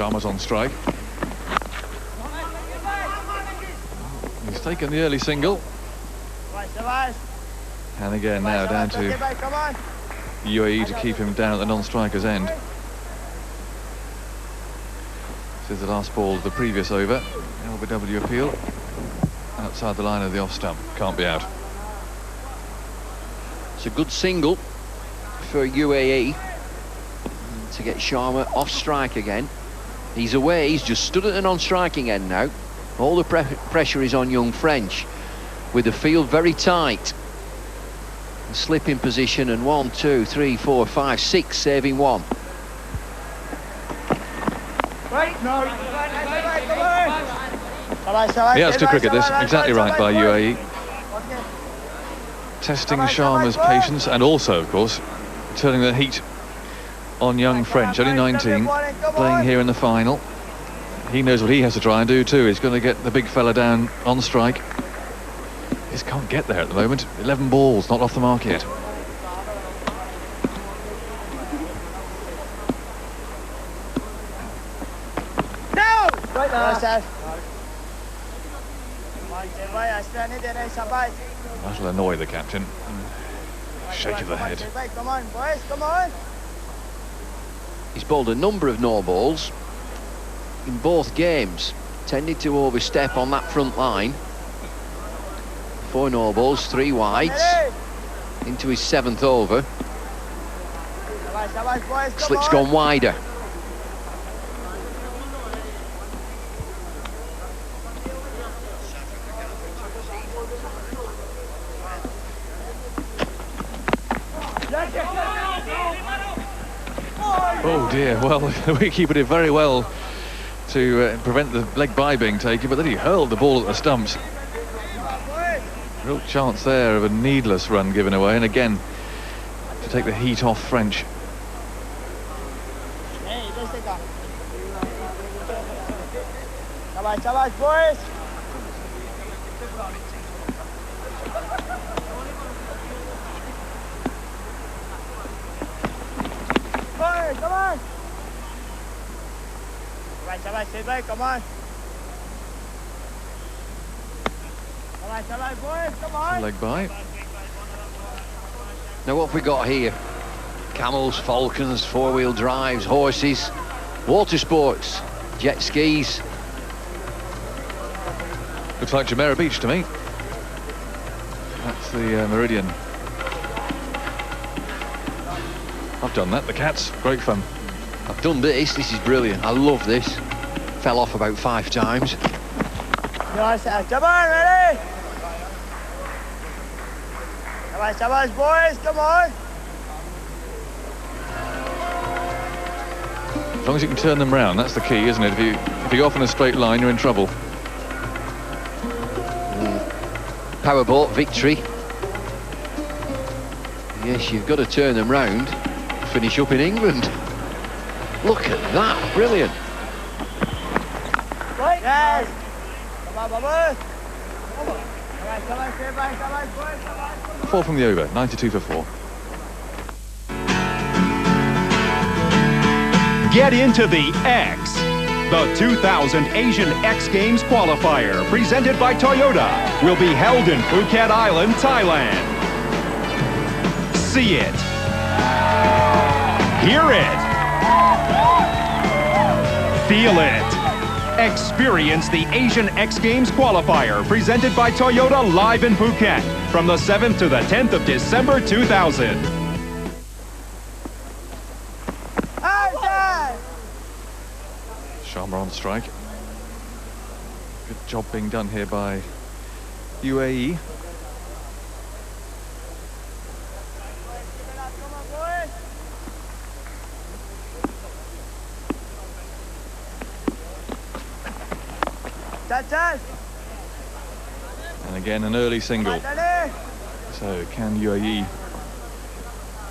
Sharma's on strike. He's taken the early single. And again now down to UAE to keep him down at the non-striker's end. This is the last ball of the previous over. LBW appeal. Outside the line of the off stump. Can't be out. It's a good single for UAE to get Sharma off strike again. He's away. He's just stood at the non-striking end now. All the pressure is on young French, with the field very tight. A slip in position, and 1, 2, 3, 4, 5, 6 saving one. Yeah, it's good cricket this. Exactly right by UAE. Testing Sharma's patience and also, of course, turning the heat on young French. Only 19, playing here in the final. He knows what he has to try and do too. He's going to get the big fella down on strike. He just can't get there at the moment. 11 balls, not off the mark yet. No! That'll annoy the captain. Shake of the head. Come on, boys, come on. He's bowled a number of no balls in both games, tended to overstep on that front line. 4 no balls, 3 wides, into his 7th over. Slip's gone wider. Oh dear, well, the wicketkeeper did very well to prevent the leg bye being taken, but then he hurled the ball at the stumps. Real chance there of a needless run given away, and again to take the heat off French. Boys. Come on! Sit back, come on! Boys, come on! Leg bye. Now what have we got here? Camels, falcons, 4-wheel drives, horses, water sports, jet skis. Looks like Jumeirah Beach to me. That's the Meridian. I've done that, the cats, great fun. I've done this is brilliant, I love this. Fell off about 5 times. Come on, ready? Come on, boys, come on! As long as you can turn them round, that's the key, isn't it? If you go off in a straight line, you're in trouble. Powerboat victory. Yes, you've got to turn them round. Finish up in England. Look at that, brilliant. Right. Yes. Come on, Bubba. Come on, stay back, come on, boys, come on. 4 from the over, 92 for 4. Get into the X. The 2000 Asian X Games qualifier, presented by Toyota, will be held in Phuket Island, Thailand. See it. Hear it. Feel it. Experience the Asian X Games qualifier, presented by Toyota, live in Phuket from the 7th to the 10th of December 2000. Sharma on strike. Good job being done here by UAE. And again an early single. So can UAE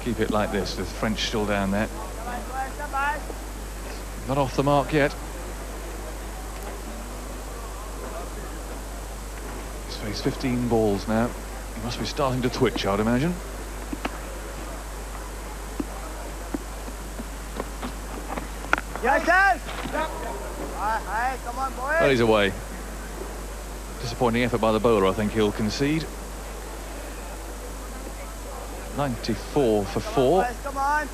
keep it like this with French still down there? Not off the mark yet. He's faced 15 balls now. He must be starting to twitch, I'd imagine. Yes, sir. Hey, come on, boy. Well, he's away. Disappointing effort by the bowler. I think he'll concede. 94 for 4. Come on.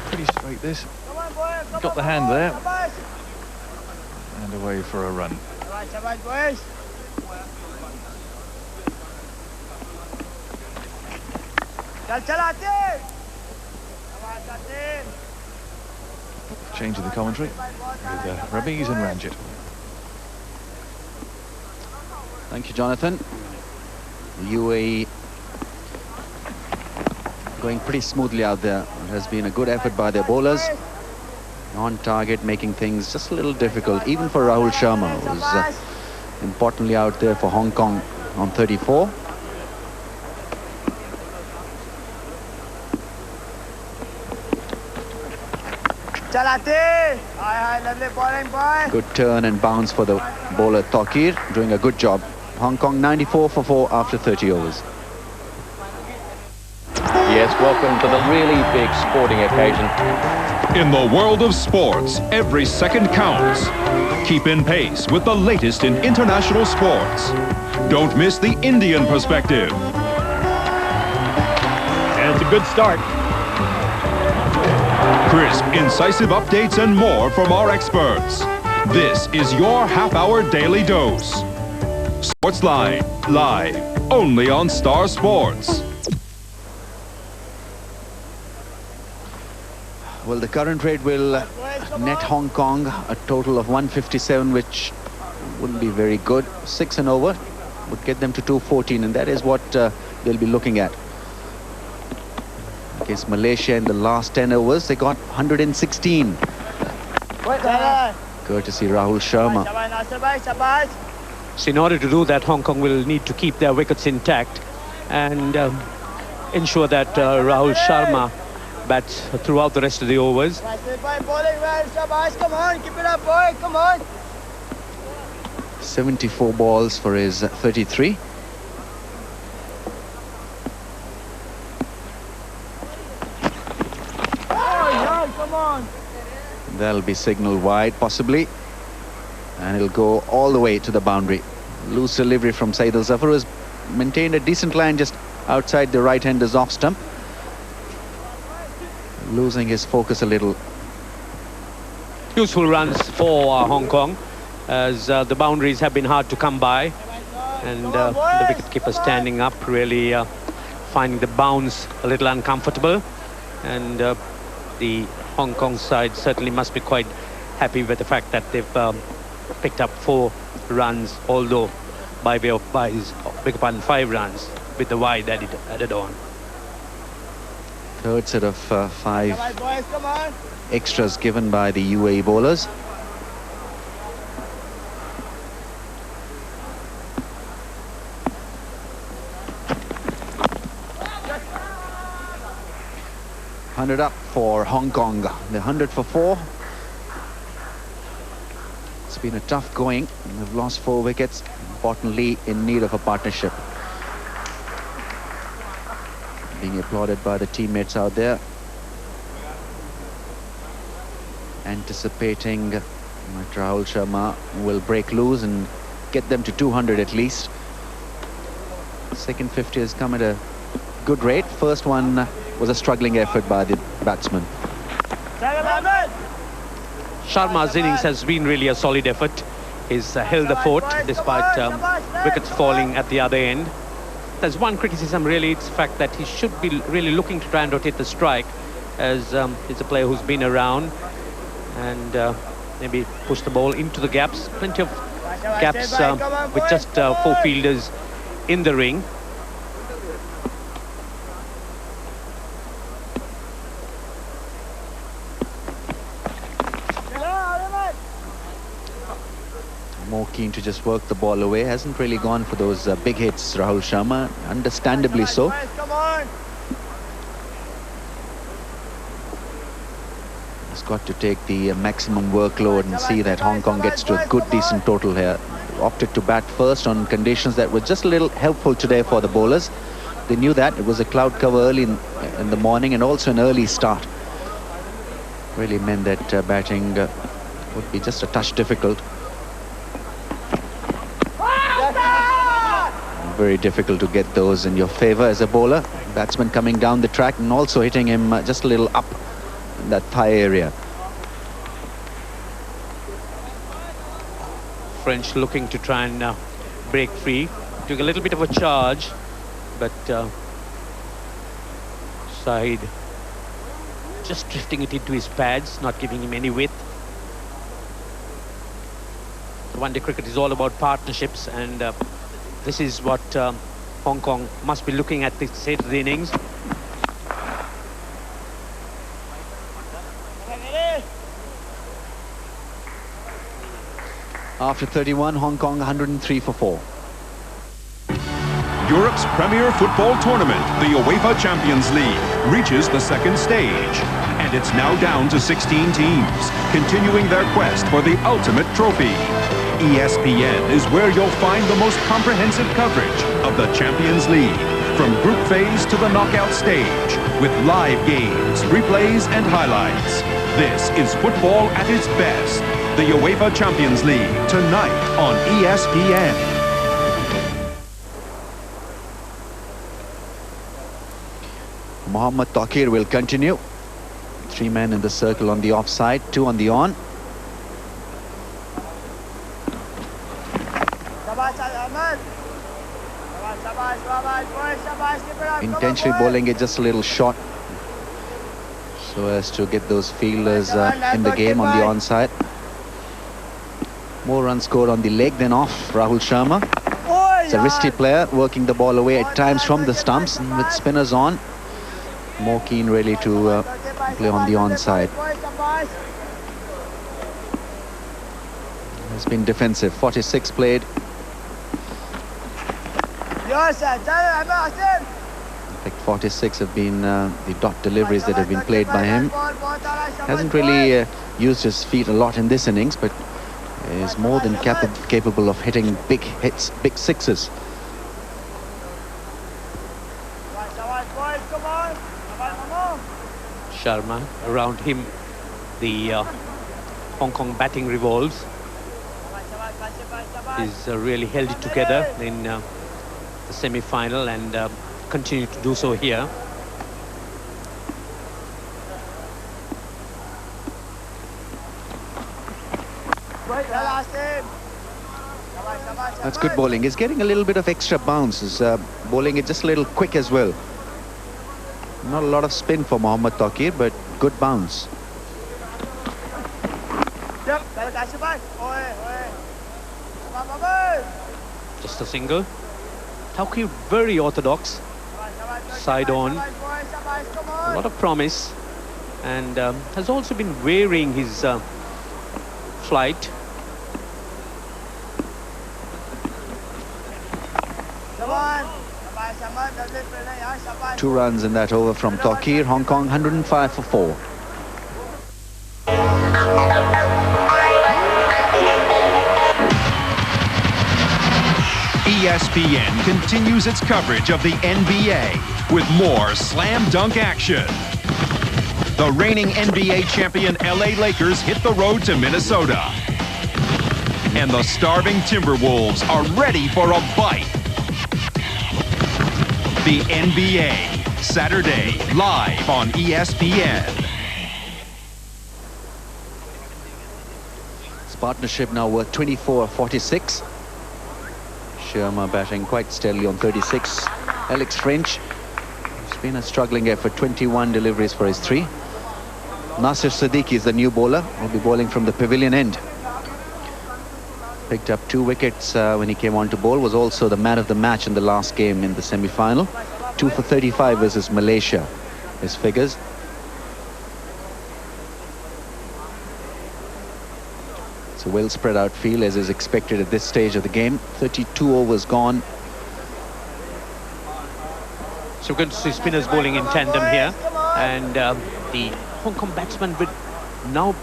Pretty straight this. Come on, boy. Come Got on, the hand there. Come on. And away for a run. Come on, boys. Chal, Atif. Come on, Atif. Change of the commentary with Ramiz and Ranjit. Thank you, Jonathan. UAE going pretty smoothly out there. It has been a good effort by their bowlers. On target, making things just a little difficult, even for Rahul Sharma, who's importantly out there for Hong Kong on 34. Good turn and bounce for the bowler Taqir, doing a good job. Hong Kong 94 for 4 after 30 overs. Yes, welcome to the really big sporting occasion. In the world of sports, every second counts. Keep in pace with the latest in international sports. Don't miss the Indian perspective. And it's a good start. Crisp, incisive updates and more from our experts. This is your half-hour daily dose. Sportsline, live, only on Star Sports. Well, the current rate will net Hong Kong a total of 157, which wouldn't be very good. 6 and over would get them to 214, and that is what they'll be looking at. Against Malaysia in the last 10 overs, they got 116. Courtesy Rahul Sharma. So in order to do that, Hong Kong will need to keep their wickets intact and ensure that Rahul Sharma bats throughout the rest of the overs. Come on, keep it up, boy. Come on. 74 balls for his 33. Come on. That'll be signal wide, possibly. And it'll go all the way to the boundary. Loose delivery from Saeed Al Zafar, who has maintained a decent line just outside the right-hander's off stump. Losing his focus a little. Useful runs for Hong Kong, as the boundaries have been hard to come by. And the wicketkeeper standing up, really finding the bounce a little uncomfortable. And the Hong Kong side certainly must be quite happy with the fact that they've picked up 4 runs, although by way of buys, big pardon, 5 runs with the wide added on. Third set of 5 extras given by the UAE bowlers. Hundred up for Hong Kong. They're 100 for 4. It's been a tough going. They've lost 4 wickets. Importantly, in need of a partnership. Being applauded by the teammates out there. Anticipating that Rahul Sharma will break loose and get them to 200 at least. Second 50 has come at a good rate. First one was a struggling effort by the batsman. Sharma's innings has been really a solid effort. He's held the fort despite wickets falling at the other end. There's one criticism really, it's the fact that he should be really looking to try and rotate the strike, as he's a player who's been around, and maybe push the ball into the gaps. Plenty of gaps with just 4 fielders in the ring. More keen to just work the ball away. Hasn't really gone for those big hits, Rahul Sharma. Understandably so. He's got to take the maximum workload and see that Hong Kong gets to a good, decent total here. Opted to bat first on conditions that were just a little helpful today for the bowlers. They knew that. It was a cloud cover early in the morning and also an early start. really meant that batting would be just a touch difficult. Very difficult to get those in your favor as a bowler. Batsman coming down the track and also hitting him just a little up in that thigh area. French looking to try and break free. Took a little bit of a charge, but Saeed just drifting it into his pads, not giving him any width. One-day cricket is all about partnerships, and this is what Hong Kong must be looking at this stage of the innings. After 31, Hong Kong 103 for 4. Europe's premier football tournament, the UEFA Champions League, reaches the second stage. And it's now down to 16 teams, continuing their quest for the ultimate trophy. ESPN is where you'll find the most comprehensive coverage of the Champions League, from group phase to the knockout stage, with live games, replays and highlights. This is football at its best. The UEFA Champions League, tonight on ESPN. Mohammad Taqir will continue. 3 men in the circle on the offside, 2 on the on. Intentionally bowling it just a little short, so as to get those fielders in the game on the onside. More runs scored on the leg than off. Rahul Sharma. It's a risky player, working the ball away at times from the stumps, and with spinners on, more keen really to play on the onside. It's been defensive. 46 played. I think 46 have been the dot deliveries that have been played by him. Hasn't really used his feet a lot in this innings, but is more than capable of hitting big hits, big sixes. Sharma, around him the Hong Kong batting revolves. He's really held it together in the semi-final and continue to do so here. That's good bowling. He's getting a little bit of extra bounce. He's bowling it just a little quick as well. Not a lot of spin for Mohammad Taqir, but good bounce. Just a single. Taqir very orthodox. Side on. A lot of promise. And has also been varying his flight. Two runs in that over from Taqir. Hong Kong 105 for 4. ESPN continues its coverage of the NBA with more slam dunk action. The reigning NBA champion LA Lakers hit the road to Minnesota. And the starving Timberwolves are ready for a bite. The NBA, Saturday, live on ESPN. This partnership now worth 24-46. Sharma batting quite steadily on 36. Alex French, it's been a struggling effort, 21 deliveries for his 3. Nasir Siddiqui is the new bowler. Will be bowling from the pavilion end. Picked up 2 wickets when he came on to bowl. Was also the man of the match in the last game in the semi-final. 2 for 35 versus Malaysia, his figures. It's a well spread out field as is expected at this stage of the game. 32 overs gone. So we're going to see spinners bowling in tandem here, and the Hong Kong batsmen will now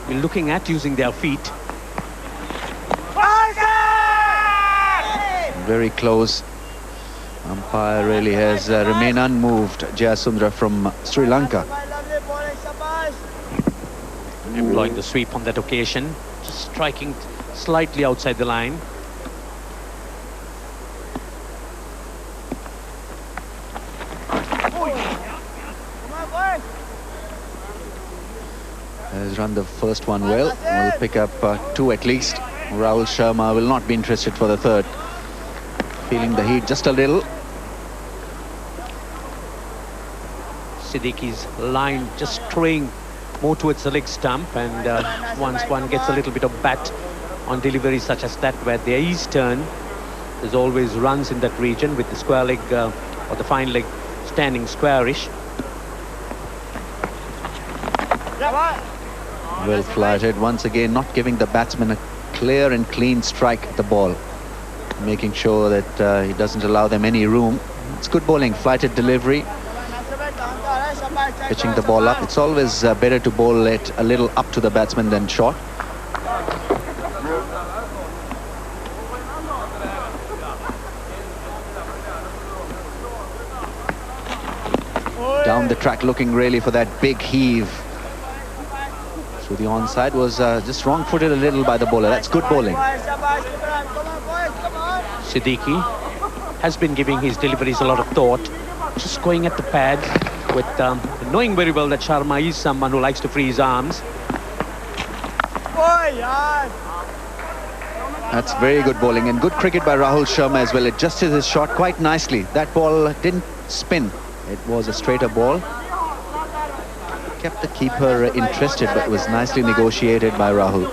be looking at using their feet. Very close. Umpire really has remained unmoved. Jayasundra from Sri Lanka. employing the sweep on that occasion, just striking slightly outside the line. Has run the first one well. Will pick up 2 at least. Rahul Sharma will not be interested for the third. Feeling the heat just a little. Siddiqui's line just straying more towards the leg stump, and once one gets a little bit of bat on delivery such as that where there is turn, there's always runs in that region with the square leg or the fine leg standing squarish. Well flighted once again, not giving the batsman a clear and clean strike at the ball, making sure that he doesn't allow them any room. It's good bowling, flighted delivery, pitching the ball up. It's always better to bowl it a little up to the batsman than short. Down the track, looking really for that big heave. So the onside was just wrong-footed a little by the bowler. That's good bowling. Siddiqui has been giving his deliveries a lot of thought, just going at the pad with knowing very well that Sharma is someone who likes to free his arms. That's very good bowling and good cricket by Rahul Sharma as well. Adjusted his shot quite nicely. That ball didn't spin. It was a straighter ball. Kept the keeper interested, but was nicely negotiated by Rahul.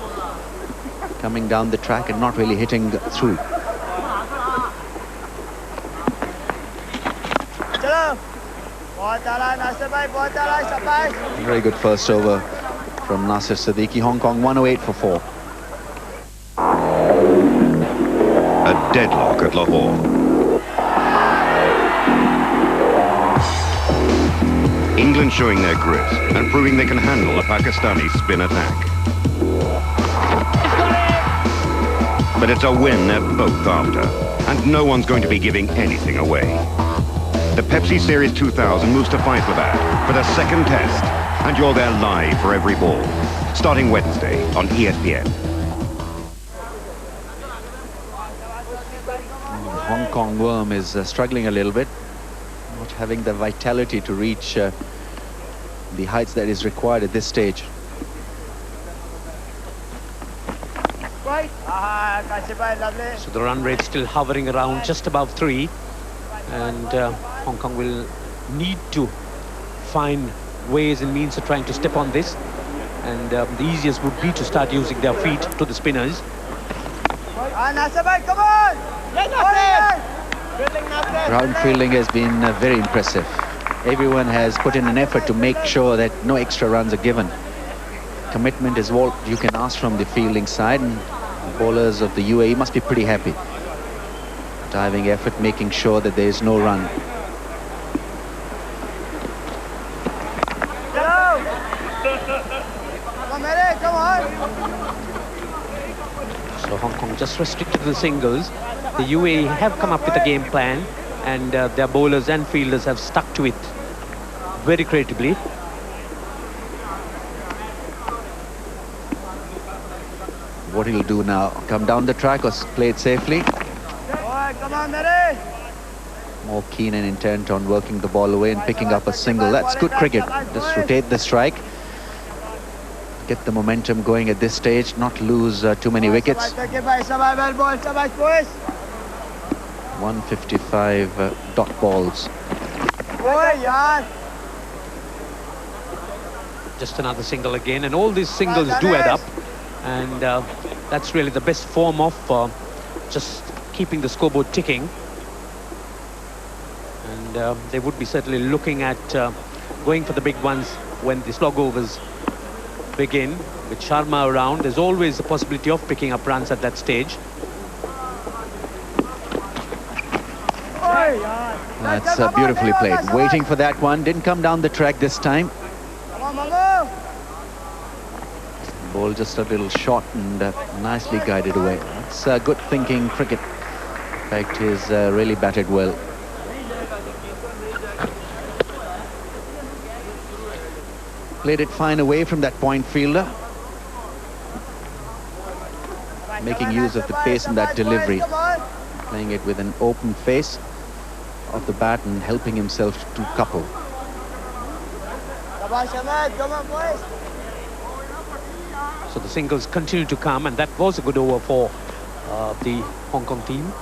Coming down the track and not really hitting through. Very good first over from Nasir Siddiqui. Hong Kong 108 for 4. A deadlock at Lahore. England showing their grit and proving they can handle a Pakistani spin attack. But it's a win they're both after, and no one's going to be giving anything away. The Pepsi Series 2000 moves to Hyderabad for the second test, and you're there live for every ball, starting Wednesday on ESPN. The Hong Kong worm is struggling a little bit, not having the vitality to reach the heights that is required at this stage. So the run rate still hovering around just above 3, and Hong Kong will need to find ways and means of trying to step on this, and the easiest would be to start using their feet to the spinners. Ground fielding has been very impressive. Everyone has put in an effort to make sure that no extra runs are given. Commitment is what you can ask from the fielding side, and the bowlers of the UAE must be pretty happy. Diving effort, making sure that there is no run. So Hong Kong just restricted to the singles. The UAE have come up with a game plan, and their bowlers and fielders have stuck to it very creatively. What he'll do now, come down the track or play it safely? More keen and intent on working the ball away and picking up a single. That's good cricket. Just rotate the strike. Get the momentum going at this stage, not lose too many wickets. 155 dot balls. Just another single again, and all these singles do add up, and that's really the best form of just keeping the scoreboard ticking. And they would be certainly looking at going for the big ones when the slog overs begin. With Sharma around, there's always the possibility of picking up runs at that stage. That's beautifully played. Waiting for that one. Didn't come down the track this time. Ball just a little short and nicely guided away. That's good thinking cricket. In fact, he's really batted well. Played it fine away from that point fielder. making use of the pace in that delivery, playing it with an open face of the bat and helping himself to couple. So the singles continue to come, and that was a good over for the Hong Kong team.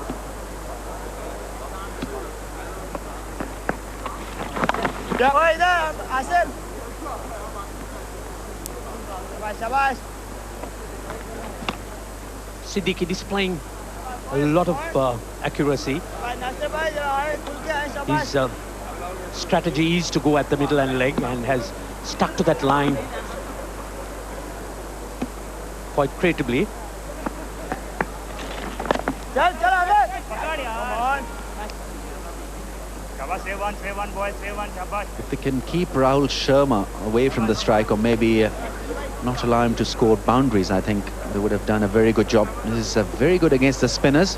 Siddiqui displaying a lot of accuracy. His strategy is to go at the middle and leg, and has stuck to that line quite creatively. If they can keep Rahul Sharma away from the strike, or maybe not allow him to score boundaries, I think they would have done a very good job. This is very good against the spinners.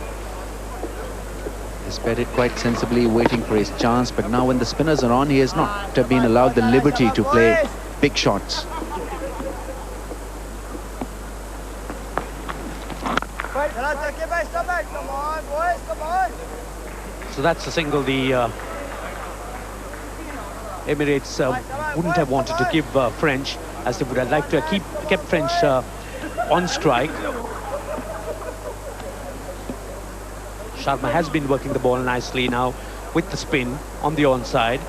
He's played it quite sensibly, waiting for his chance, but now when the spinners are on, he has not been allowed the liberty to play big shots. So that's a single the Emirates wouldn't have wanted to give French, as they would have liked to have kept French on strike. Sharma has been working the ball nicely now with the spin on the onside.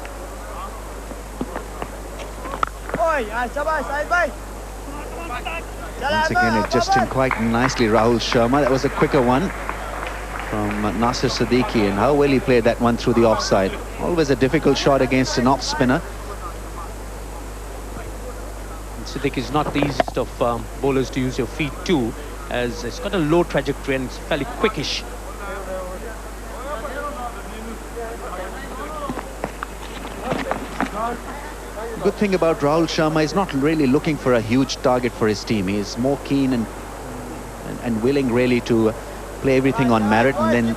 Once again, adjusting quite nicely, Rahul Sharma. That was a quicker one from Nasir Siddiqui, and how well he played that one through the offside. Always a difficult shot against an off spinner. Siddiqui is not the easiest of bowlers to use your feet too, as it's got a low trajectory and it's fairly quickish. Good thing about Rahul Sharma is not really looking for a huge target for his team. He is more keen and willing really to play everything on merit, and then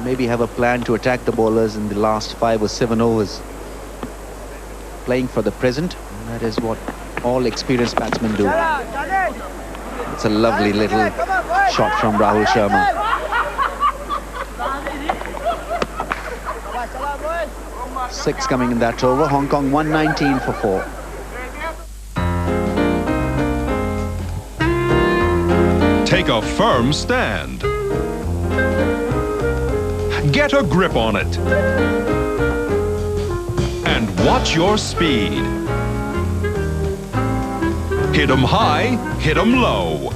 maybe have a plan to attack the bowlers in the last 5 or 7 overs. Playing for the present, and that is what all experienced batsmen do. It's a lovely little shot from Rahul Sharma. 6 coming in that over. Hong Kong 119 for 4. Take a firm stand. Get a grip on it. And watch your speed. Hit 'em high, hit 'em low.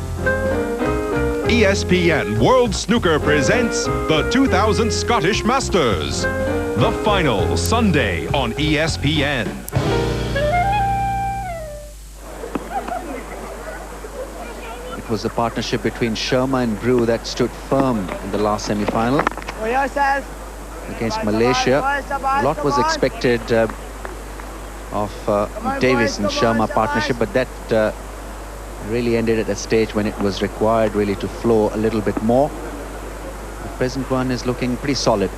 ESPN World Snooker presents the 2000 Scottish Masters. The final Sunday on ESPN. It was a partnership between Sharma and Brew that stood firm in the last semi-final against Malaysia. A lot was expected of Davis and Sharma partnership, but that really ended at a stage when it was required really to flow a little bit more. The present one is looking pretty solid.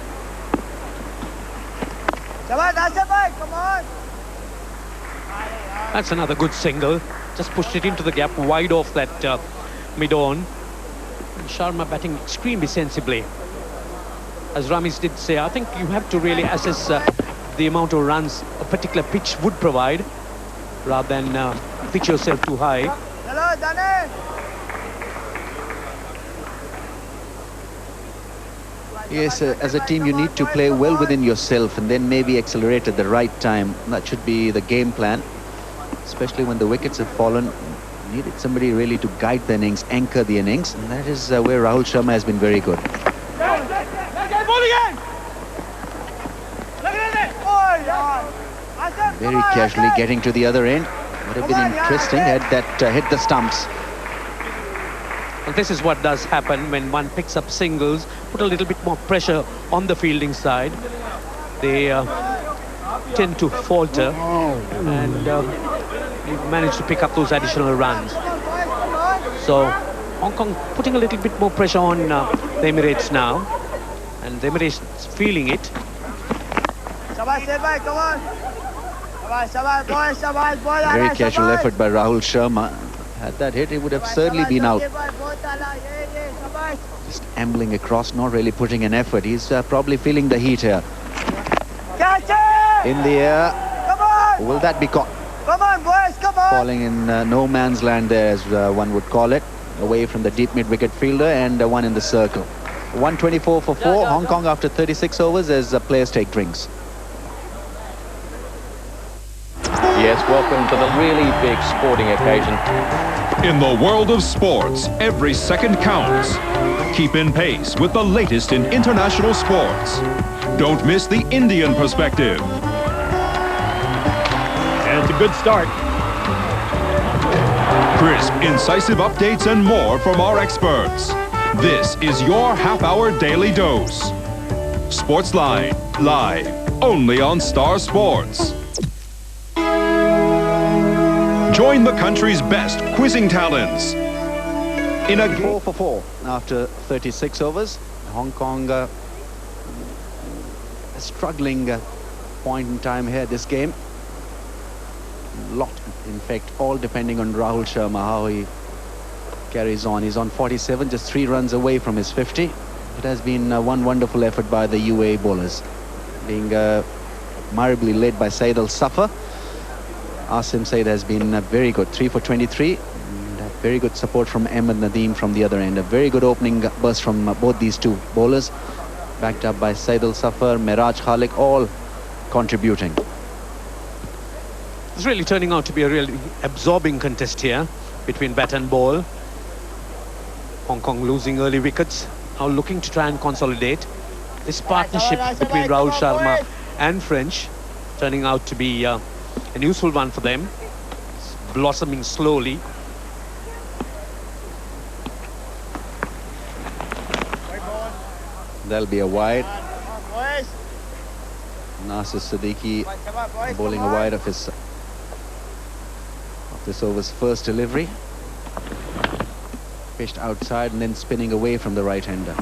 That's another good single. Just pushed it into the gap, wide off that mid-on. Sharma batting extremely sensibly. As Ramesh did say, I think you have to really assess the amount of runs a particular pitch would provide, rather than pitch yourself too high. Yes, as a team you need to play well within yourself and then maybe accelerate at the right time. That should be the game plan, especially when the wickets have fallen. You needed somebody really to guide the innings, anchor the innings, and that is where Rahul Sharma has been very good. Very casually getting to the other end. Would have been interesting had that hit the stumps. And this is what does happen when one picks up singles, put a little bit more pressure on the fielding side. They tend to falter, and we've managed to pick up those additional runs. So Hong Kong putting a little bit more pressure on the Emirates now, and the Emirates feeling it. Very casual effort by Rahul Sharma. Had that hit, he would have certainly been out. Just ambling across, not really putting an effort. He's probably feeling the heat here. In the air. Will that be caught? Come on, boys, come on. Falling in no man's land there, as one would call it. Away from the deep mid-wicket fielder, and one in the circle. 124 for 4. Hong Kong after 36 overs as players take drinks. Yes, welcome to the really big sporting occasion. In the world of sports, every second counts. Keep in pace with the latest in international sports. Don't miss the Indian perspective. And it's a good start. Crisp, incisive updates and more from our experts. This is your half-hour daily dose. Sportsline, live, only on Star Sports. Join the country's best quizzing talents in a 4 for 4 after 36 overs. Hong Kong a struggling point in time here this game. Lot, in fact, all depending on Rahul Sharma, how he carries on. He's on 47, just 3 runs away from his 50. It has been one wonderful effort by the UAE bowlers, being admirably led by Said Al-Safar. Asim Said has been very good, 3 for 23. And very good support from Ahmed Nadeem from the other end. A very good opening burst from both these two bowlers, backed up by Said Al-Safar, Miraj Khalik, all contributing. It's really turning out to be a really absorbing contest here between bat and ball. Hong Kong losing early wickets, now looking to try and consolidate. This partnership between Rahul Sharma and French turning out to be an useful one for them. It's blossoming slowly. There'll be a wide. Nasir Siddiqui bowling a wide of this over's first delivery. Pitched outside and then spinning away from the right-hander.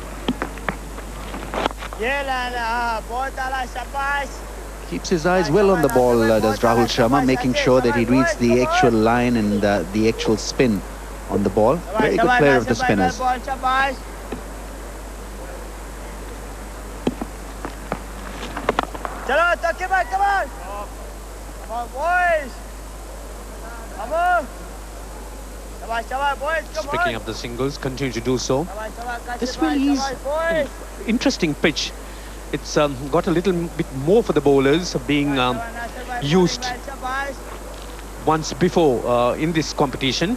Keeps his eyes well on the ball, does Rahul Sharma, making sure that he reads the actual line and the actual spin on the ball. Very good player of the spinners. Come on, boys. Come on. Just picking up the singles, continue to do so. This really is an interesting pitch. It's got a little bit more for the bowlers, being used once before in this competition.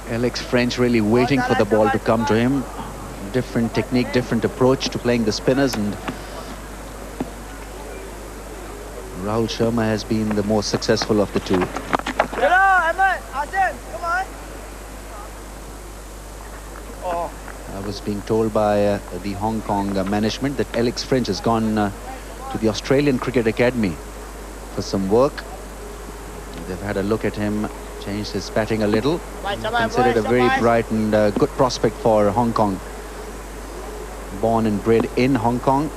Alex French really waiting for the ball to come to him. Different technique, different approach to playing the spinners, and Rahul Sharma has been the more successful of the two. I was being told by the Hong Kong management that Alex French has gone to the Australian Cricket Academy for some work. They've had a look at him, changed his batting a little. Considered a very bright and good prospect for Hong Kong. Born and bred in Hong Kong.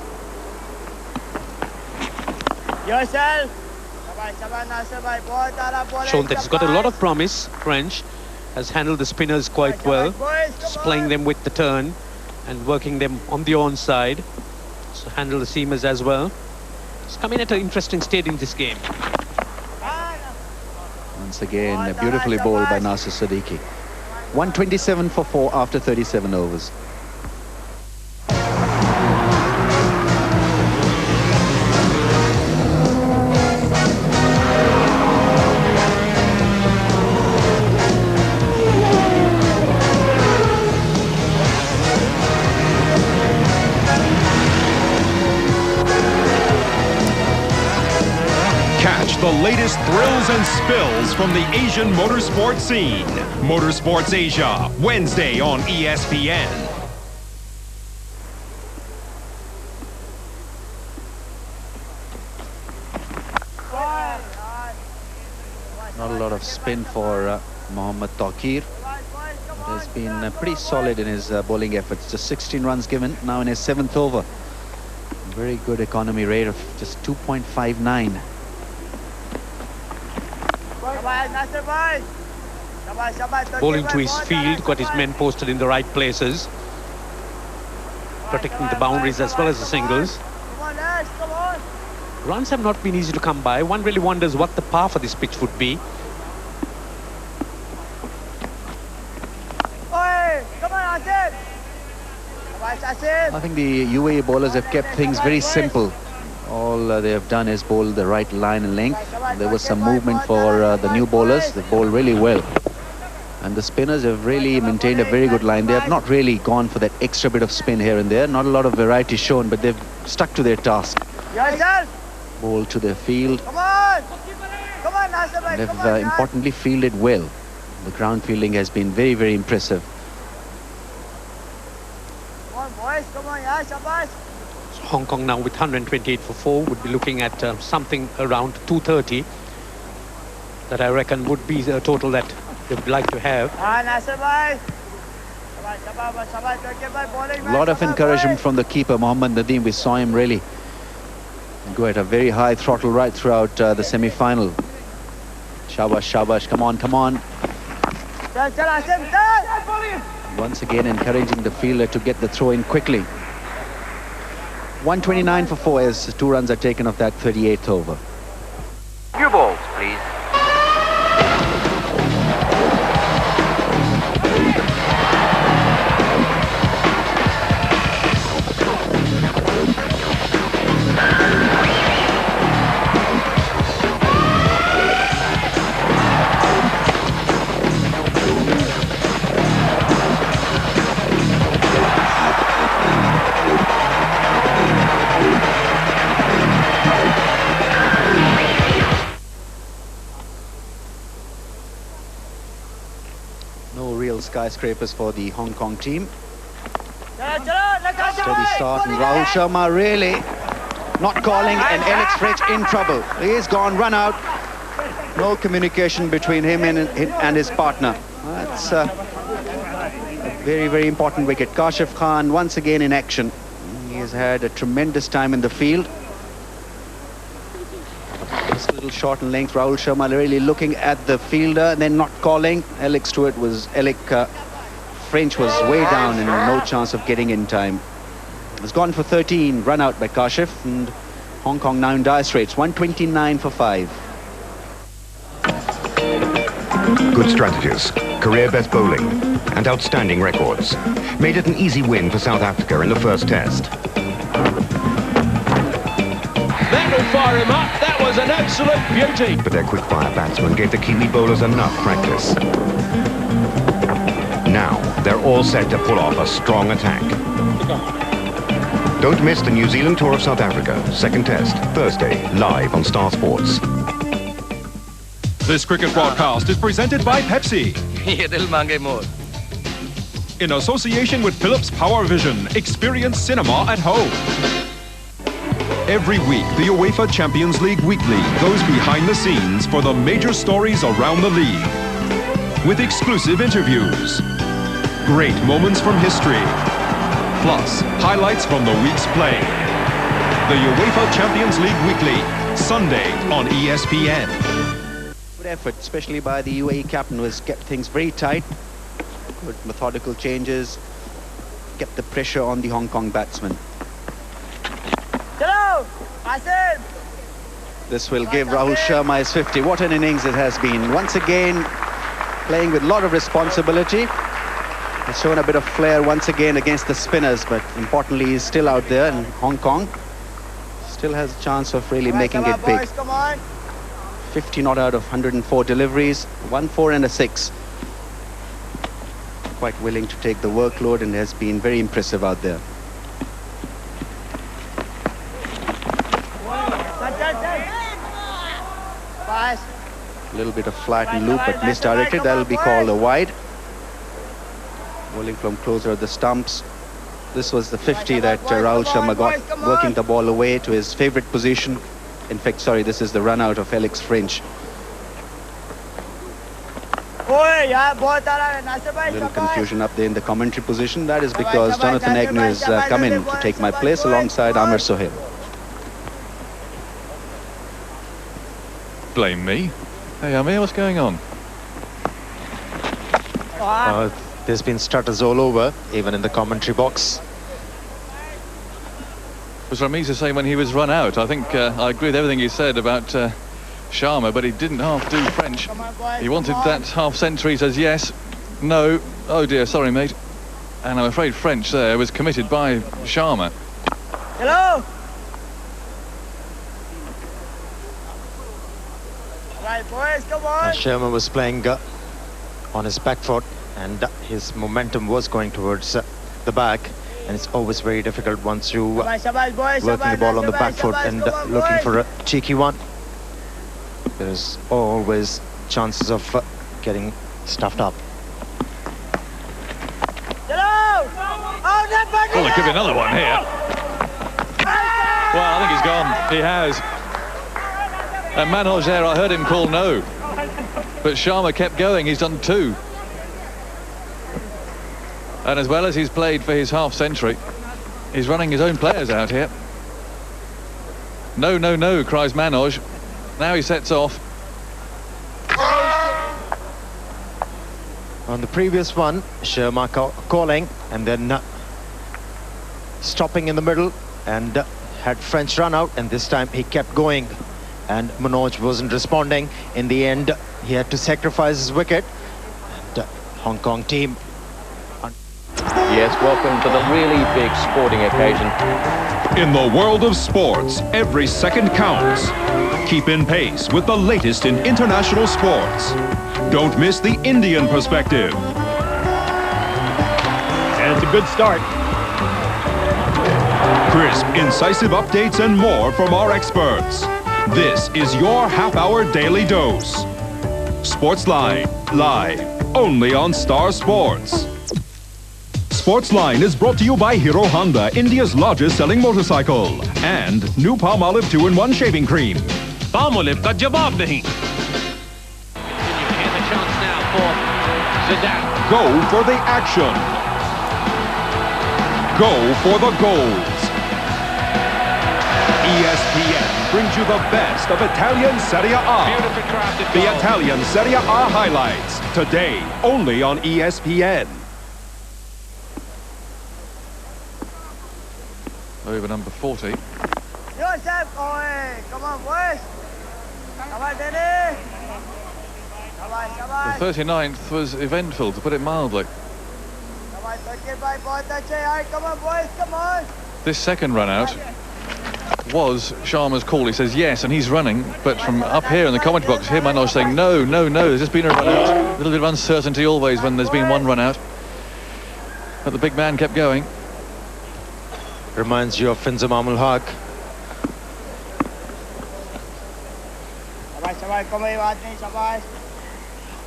Shown that he's got a lot of promise. French has handled the spinners quite well, just playing them with the turn and working them on the onside. So handle the seamers as well. It's coming at an interesting stage in this game. Once again, beautifully bowled by Nasir Siddiqui. 127 for 4 after 37 overs. The latest thrills and spills from the Asian motorsport scene. Motorsports Asia, Wednesday on ESPN. Not a lot of spin for Mohammad Taqir. It has been pretty solid in his bowling efforts. Just 16 runs given, now in his 7th over. Very good economy rate of just 2.59. Bowling to his field, got his men posted in the right places, protecting the boundaries as well as the singles. Runs have not been easy to come by. One really wonders what the par for this pitch would be. I think the UAE bowlers have kept things very simple. All they have done is bowl the right line and length. There was some movement for the new bowlers. They bowl really well. And the spinners have really maintained a very good line. They have not really gone for that extra bit of spin here and there. Not a lot of variety shown, but they've stuck to their task. Bowl to their field. And they've importantly fielded well. The ground fielding has been very, very impressive. Hong Kong now with 128 for 4 would be looking at something around 230. That I reckon would be the total that they would like to have. A lot of encouragement from the keeper, Mohammad Nadeem. We saw him really go at a very high throttle right throughout the semi-final. Shabash, shabash, come on, come on. Once again encouraging the fielder to get the throw in quickly. 129 for 4 as 2 runs are taken off that 38th over. New balls, please. Skyscrapers for the Hong Kong team. Steady start, and Rahul Sharma really not calling, and Alex French in trouble. He's gone, run out. No communication between him and his partner. That's a very, very important wicket. Kashif Khan once again in action. He has had a tremendous time in the field. Just a little short and length. Rahul Sharma really looking at the fielder and then not calling. Alex French was way down and no chance of getting in time. It's gone for 13, run out by Kashif, and Hong Kong now in dire straits. 129 for 5. Good strategies, career best bowling, and outstanding records made it an easy win for South Africa in the first test. That'll fire him up. That was an absolute beauty. But their quick-fire batsmen gave the Kiwi bowlers enough practice. Now, they're all set to pull off a strong attack. Don't miss the New Zealand tour of South Africa, second test, Thursday, live on Star Sports. This cricket broadcast is presented by Pepsi. In association with Philips Power Vision, experience cinema at home. Every week, the UEFA Champions League Weekly goes behind the scenes for the major stories around the league. With exclusive interviews, great moments from history, plus highlights from the week's play. The UEFA Champions League Weekly, Sunday on ESPN. Good effort, especially by the UAE captain, who has kept things very tight. Good methodical changes, kept the pressure on the Hong Kong batsmen. This will give Rahul Sharma his 50. What an innings it has been. Once again, playing with a lot of responsibility. Has shown a bit of flair once again against the spinners, but importantly, he's still out there in Hong Kong. Still has a chance of really making it big. 50 not out of 104 deliveries, 1 4 and a 6. Quite willing to take the workload and has been very impressive out there. A little bit of flat and loop, but misdirected. That'll be called a wide. Bowling from closer at the stumps. This was the 50 that Rahul Sharma got, working the ball away to his favorite position. In fact, sorry, this is the run out of Alex French. A little confusion up there in the commentary position. That is because Jonathan Agnew has come in to take my place alongside Amir Sohail. blame me. Hey, Amir, what's going on? There's been stutters all over, even in the commentary box. Was Ramiz saying when he was run out? I think I agree with everything he said about Sharma, but he didn't half do French. He wanted that half century. He says yes, no, oh dear, sorry mate. And I'm afraid French there was committed by Sharma. Hello. Right, boys, come on. Sharma was playing on his back foot, and his momentum was going towards the back. And it's always very difficult once you working the ball on the back foot and looking for a cheeky one. There's always chances of getting stuffed up. Well, there could be another one here. Well, I think he's gone. He has. And Manoj there, I heard him call no. But Sharma kept going. He's done 2. And as well as he's played for his half century, he's running his own players out here. No, no, no, cries Manoj. Now he sets off. On the previous one, Sharma calling and then stopping in the middle and had French run out, and this time he kept going and Manoj wasn't responding. In the end, he had to sacrifice his wicket. And Hong Kong team. Yes, welcome to the really big sporting occasion. In the world of sports, every second counts. Keep in pace with the latest in international sports. Don't miss the Indian perspective. And it's a good start. Crisp, incisive updates and more from our experts. This is your half-hour daily dose. Sportsline, live, only on Star Sports. Sportsline is brought to you by Hero Honda, India's largest selling motorcycle, and new Palmolive 2-in-1 shaving cream. Palmolive का जवाब नहीं. Here's a chance now for Zidane. Go for the action. Go for the goals. ESPN brings you the best of Italian Serie A. Beautifully crafted The goal. Italian Serie A highlights, today only on ESPN. Over number 40. Joseph, come on, boys. Come on, Denny. Come on, come on. The 39th was eventful, to put it mildly. Come on, come on, boys, come on. This second run out was Sharma's call. He says yes, and he's running, but from up here in the comment box, here Manoj saying no, no, no, there's just been a run out. A little bit of uncertainty always when there's been one run out. But the big man kept going. Reminds you of Finzamam ul Haq.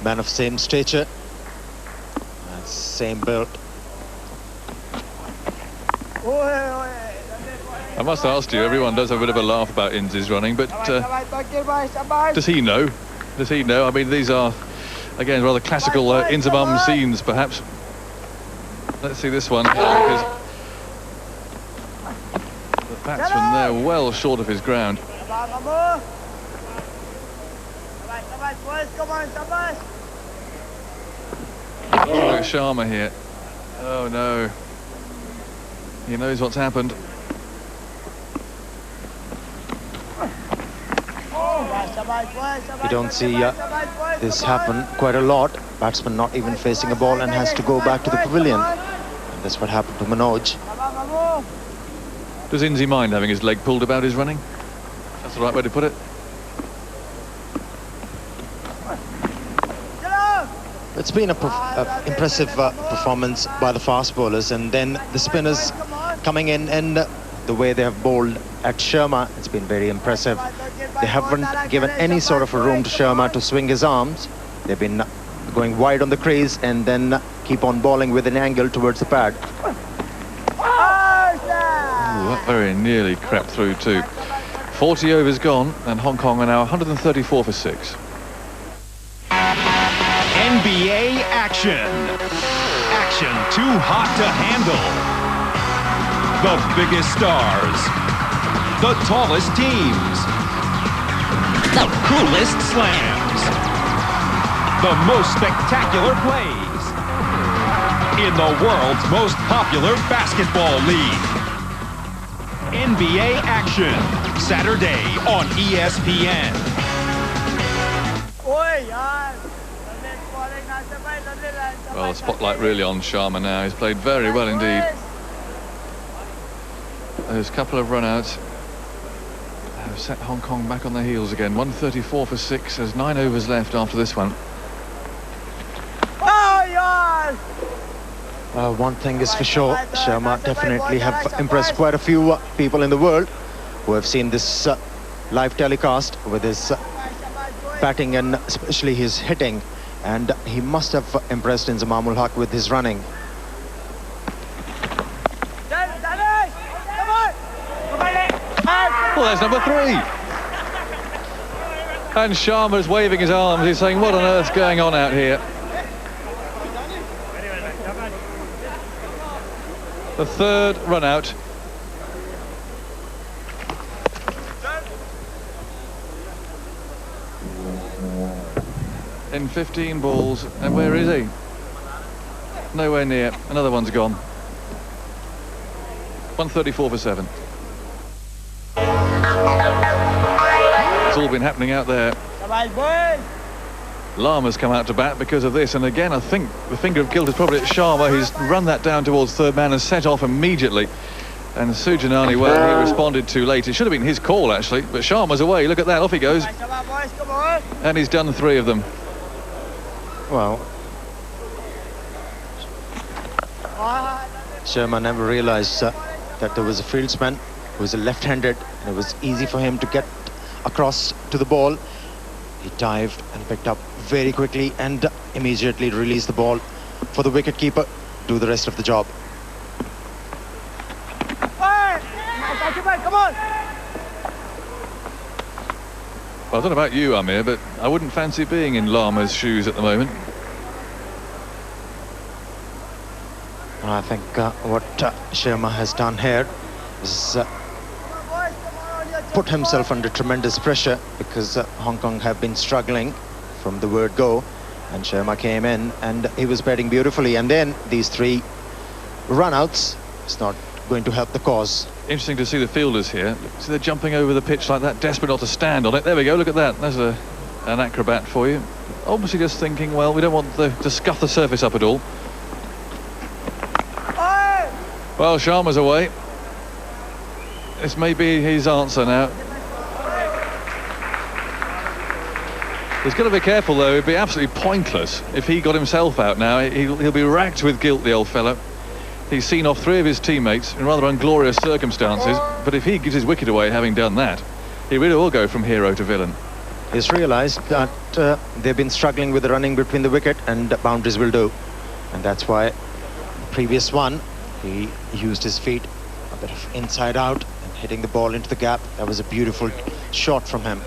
Man of same stature, same build. I must ask you, everyone does have a bit of a laugh about Inz's running, but does he know? Does he know? I mean, these are, again, rather classical Inzamam scenes, perhaps. Let's see this one, because the batsman there well short of his ground. Look at Sharma here. Oh no. He knows what's happened. You don't see this happen quite a lot. Batsman not even facing a ball and has to go back to the pavilion. And that's what happened to Manoj. Does Inzi mind having his leg pulled about his running? That's the right way to put it. It's been a impressive performance by the fast bowlers, and then the spinners coming in, and the way they have bowled at Sharma, it's been very impressive. They haven't given any sort of a room to Sharma to swing his arms. They've been going wide on the crease and then keep on bowling with an angle towards the pad. Ooh, that very nearly crept through too. 40 overs gone, and Hong Kong are now 134 for 6. NBA action. Action too hot to handle. The biggest stars. The tallest teams. The coolest slams. The most spectacular plays. In the world's most popular basketball league. NBA action. Saturday on ESPN. Well, the spotlight really on Sharma now. He's played very well indeed. Those couple of run-outs have set Hong Kong back on their heels again. 134 for 6. There's 9 overs left after this one. One thing is for sure, Sharma definitely have impressed quite a few people in the world who have seen this live telecast with his batting and especially his hitting, and he must have impressed Inzamam ul Haq with his running. Well, there's number 3. And Sharma's waving his arms. He's saying, what on earth's going on out here? The 3rd run out. In 15 balls. And where is he? Nowhere near. Another one's gone. 134 for 7. It's all been happening out there. Lama's come out to bat because of this, and again I think the finger of guilt is probably at Sharma. He's run that down towards third man and set off immediately, and Sujanani, well, he responded too late. It should have been his call actually, but Sharma's away. Look at that, off he goes, and he's done 3 of them. Well, Sharma never realized that there was a fieldsman who was a left-handed, and it was easy for him to get across to the ball. He dived and picked up very quickly and immediately released the ball for the wicketkeeper to do the rest of the job. Come on! Well, I don't know about you, Amir, but I wouldn't fancy being in Lama's shoes at the moment. I think what Sharma has done here is put himself under tremendous pressure, because Hong Kong have been struggling from the word go, and Sharma came in and he was batting beautifully, and then these 3 run-outs is not going to help the cause. Interesting to see the fielders here. See, they're jumping over the pitch like that, desperate not to stand on it. There we go, look at that. There's an acrobat for you. Obviously just thinking, well, we don't want to scuff the surface up at all. Well, Sharma's away. This may be his answer now. He's got to be careful though. It'd be absolutely pointless if he got himself out now. He'll be racked with guilt, the old fellow. He's seen off 3 of his teammates in rather inglorious circumstances, but if he gives his wicket away having done that, he really will go from hero to villain. He's realized that they've been struggling with the running between the wicket, and boundaries will do, and that's why the previous one he used his feet a bit of inside out and hitting the ball into the gap. That was a beautiful shot from him.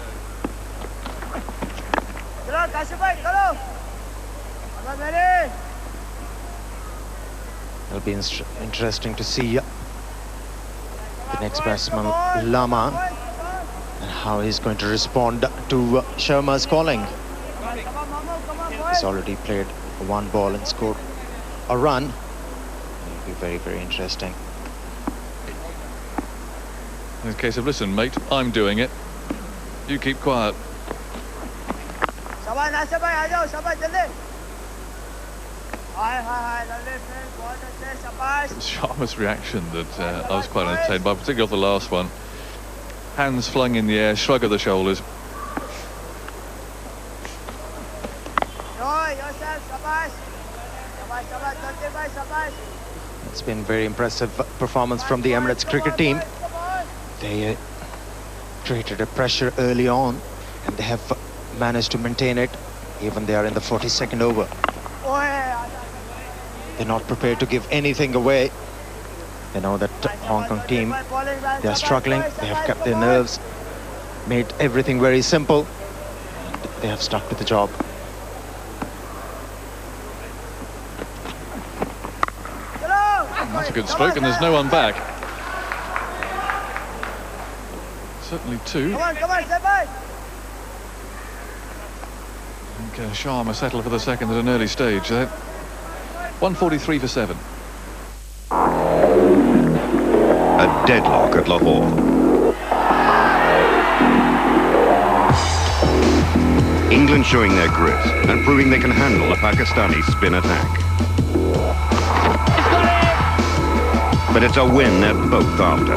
It'll be interesting to see the next batsman, Lama, and how he's going to respond to Sharma's calling. He's already played 1 ball and scored a run. It'll be very, very interesting. In the case of, listen, mate, I'm doing it. You keep quiet. It's Sharma's reaction that I was quite entertained by, particularly off the last one. Hands flung in the air, shrug of the shoulders. It's been very impressive performance from the Emirates cricket team. They created a pressure early on, and they have managed to maintain it even they are in the 42nd over. They're not prepared to give anything away. They know that Hong Kong team, they are struggling. They have kept their nerves, made everything very simple, and they have stuck to the job. That's a good stroke, and there's no one back. Certainly 2. think Sharma settled for the second at an early stage there. 143 for 7. A deadlock at Lahore. England showing their grit and proving they can handle a Pakistani spin attack. But it's a win they're both after,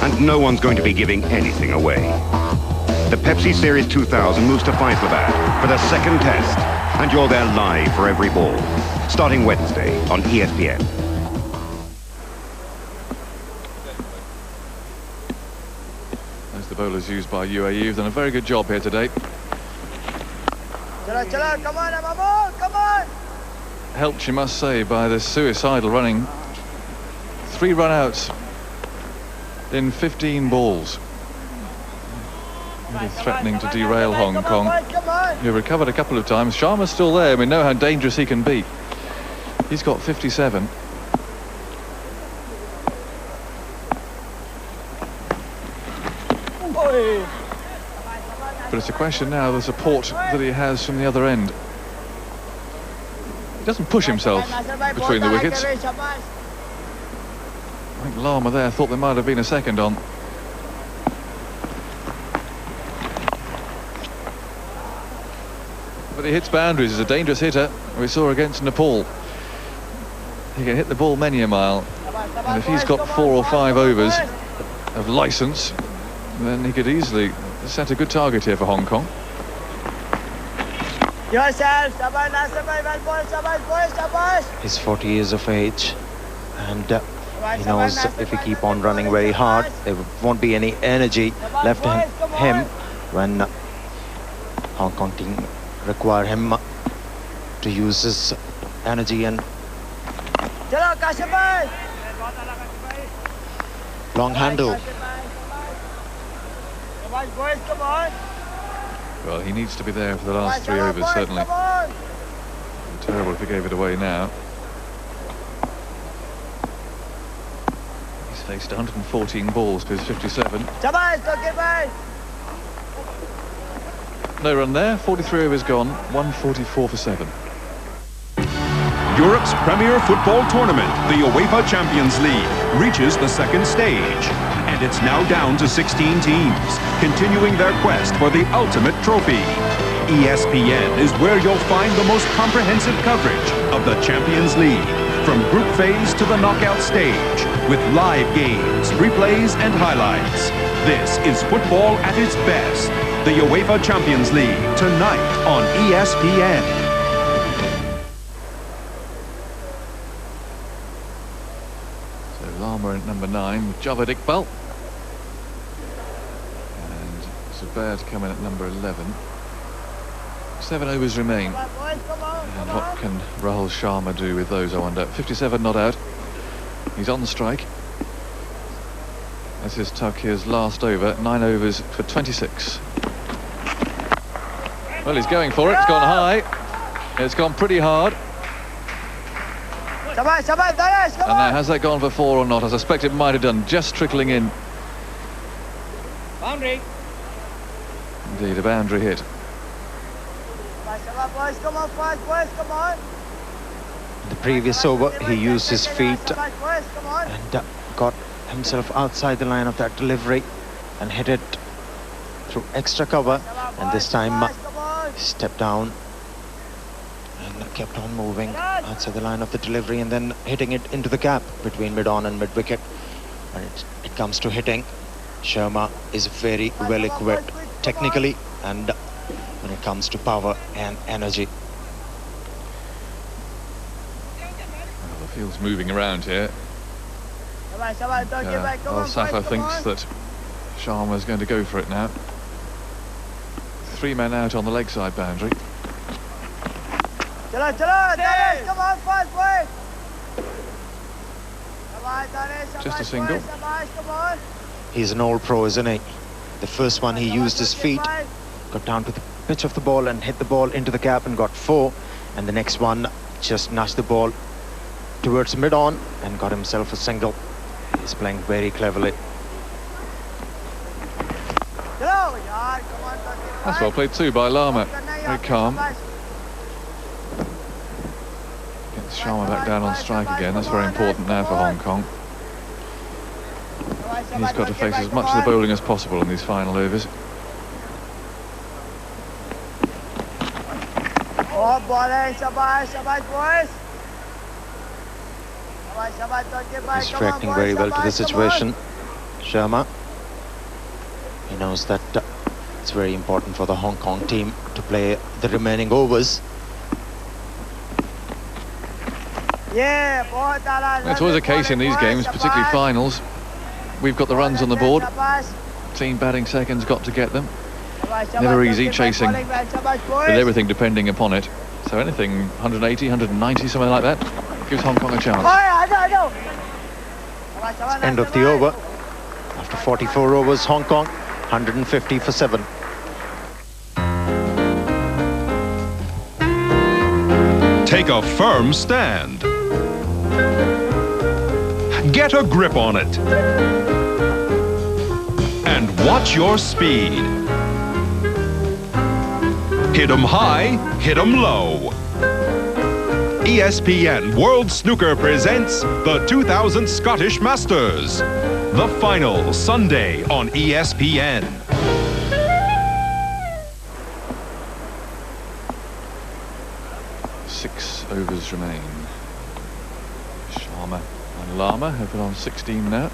and no one's going to be giving anything away. The Pepsi Series 2000 moves to Faisalabad for the second test, and you're there live for every ball, starting Wednesday on ESPN. As the bowlers used by UAE have done a very good job here today. Come on, Mamu, come on! Helped, you must say, by the suicidal running. 3 run-outs in 15 balls. Really threatening to derail Hong Kong. He recovered a couple of times. Sharma's still there. We know how dangerous he can be. He's got 57. But it's a question now of the support that he has from the other end. He doesn't push himself between the wickets. I think Lama there thought there might have been a second on. But he hits boundaries. He's a dangerous hitter. We saw against Nepal. He can hit the ball many a mile. And if he's got 4 or 5 overs of licence, then he could easily set a good target here for Hong Kong. He's 40 years of age, and he knows if he keep on running very hard, there won't be any energy left in him when Hong Kong team require him to use his energy and long handle. Well, he needs to be there for the last 3 overs, certainly. Terrible if he gave it away now. He's faced 114 balls to his 57. No run there, 43 overs gone, 144 for 7. Europe's premier football tournament, the UEFA Champions League, reaches the second stage. And it's now down to 16 teams, continuing their quest for the ultimate trophy. ESPN is where you'll find the most comprehensive coverage of the Champions League, from group phase to the knockout stage, with live games, replays and highlights. This is football at its best. The UEFA Champions League, tonight on ESPN. Lama at number 9 with Javed Iqbal. And Zubair to come in at number 11. 7 overs remain. And what can Rahul Sharma do with those, I wonder? 57 not out. He's on strike. This is Tawqir's last over. 9 overs for 26. Well, he's going for it. It's gone high. It's gone pretty hard. And now, has that gone for 4 or not? I suspect it might have done, just trickling in. Boundary. Indeed, a boundary hit. Come on, boys, come on. The previous over, he used his feet and got himself outside the line of that delivery and hit it through extra cover. And this time, he stepped down and kept on moving outside the line of the delivery and then hitting it into the gap between mid-on and mid-wicket. When it comes to hitting, Sharma is very well equipped technically and when it comes to power and energy. Well, the field's moving around here. Safa thinks that Sharma's going to go for it now. 3 men out on the leg side boundary. Come on, fast boy. Just a single. He's an old pro, isn't he? The first one he used his feet, got down to the pitch of the ball and hit the ball into the gap and got 4. And the next one just nudged the ball towards mid-on and got himself a single. He's playing very cleverly. That's well played too by Lama. Very calm. Sharma back down on strike again. That's very important now for Hong Kong. He's got to face as much of the bowling as possible in these final overs. Oh, bowling, sabay, boys. He's reacting very well to the situation. Sharma. He knows that it's very important for the Hong Kong team to play the remaining overs. It's always a case in these games, particularly finals. We've got the runs on the board. Team batting second's got to get them. Never easy chasing with everything depending upon it. So anything 180, 190, something like that, gives Hong Kong a chance. End of the over. After 44 overs, Hong Kong 150 for 7. Take a firm stand. Get a grip on it. And watch your speed. Hit 'em high, hit 'em low. ESPN World Snooker presents the 2000 Scottish Masters. The final Sunday on ESPN. Six overs remain. Sharma and Lama have been on 16 now.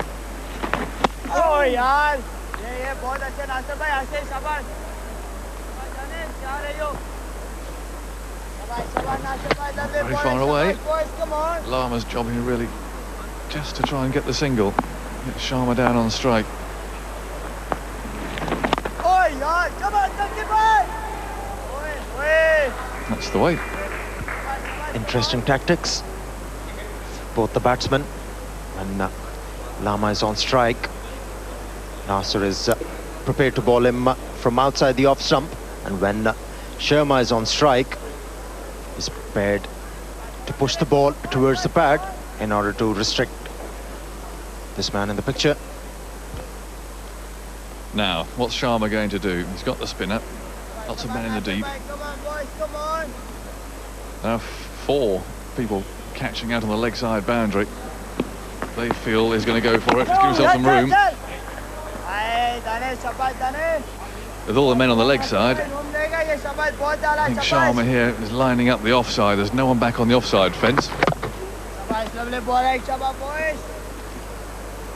Oh, yaar. ये बहुत अच्छे नाश्ते भाई, ऐसे ही शाबाश। जाने क्या रहे हो? शाबाश नाश्ते भाई, जल्दी Very far away. boys, come on. Lama's jobbing really just to try and get the single. Get Sharma down on strike. Oh, yaar, come on, जल्दी भाई. Oi. That's the way. Interesting tactics. Both the batsmen. And Lama is on strike. Nasser is prepared to bowl him from outside the off stump. And when Sharma is on strike, he's prepared to push the ball towards the pad in order to restrict this man in the picture. Now, what's Sharma going to do? He's got the spinner. Lots of men in the deep. Come on, boys, come on. Now 4 people catching out on the leg side boundary. They feel he's going to go for it. Just give himself some room. With all the men on the leg side, I think Sharma here is lining up the offside. There's no one back on the offside fence.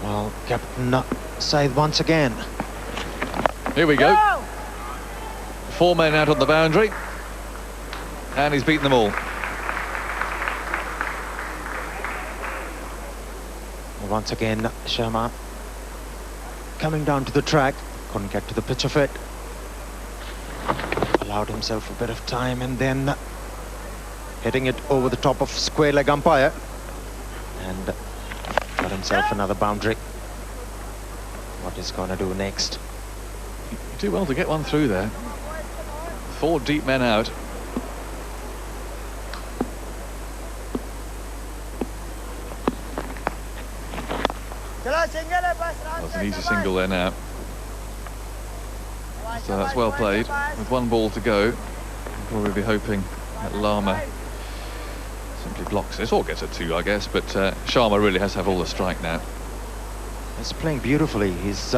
Well, Captain Saeed once again. Here we go. 4 men out on the boundary. And he's beaten them all. Once again, Sharma coming down to the track, couldn't get to the pitch of it. Allowed himself a bit of time and then hitting it over the top of square leg umpire and got himself another boundary. What he's going to do next? He did well to get one through there. 4 deep men out. That's an easy single there now. So that's well played. With 1 ball to go, we'll probably be hoping that Lama simply blocks this, or gets a 2, I guess. But Sharma really has to have all the strike now. He's playing beautifully. He's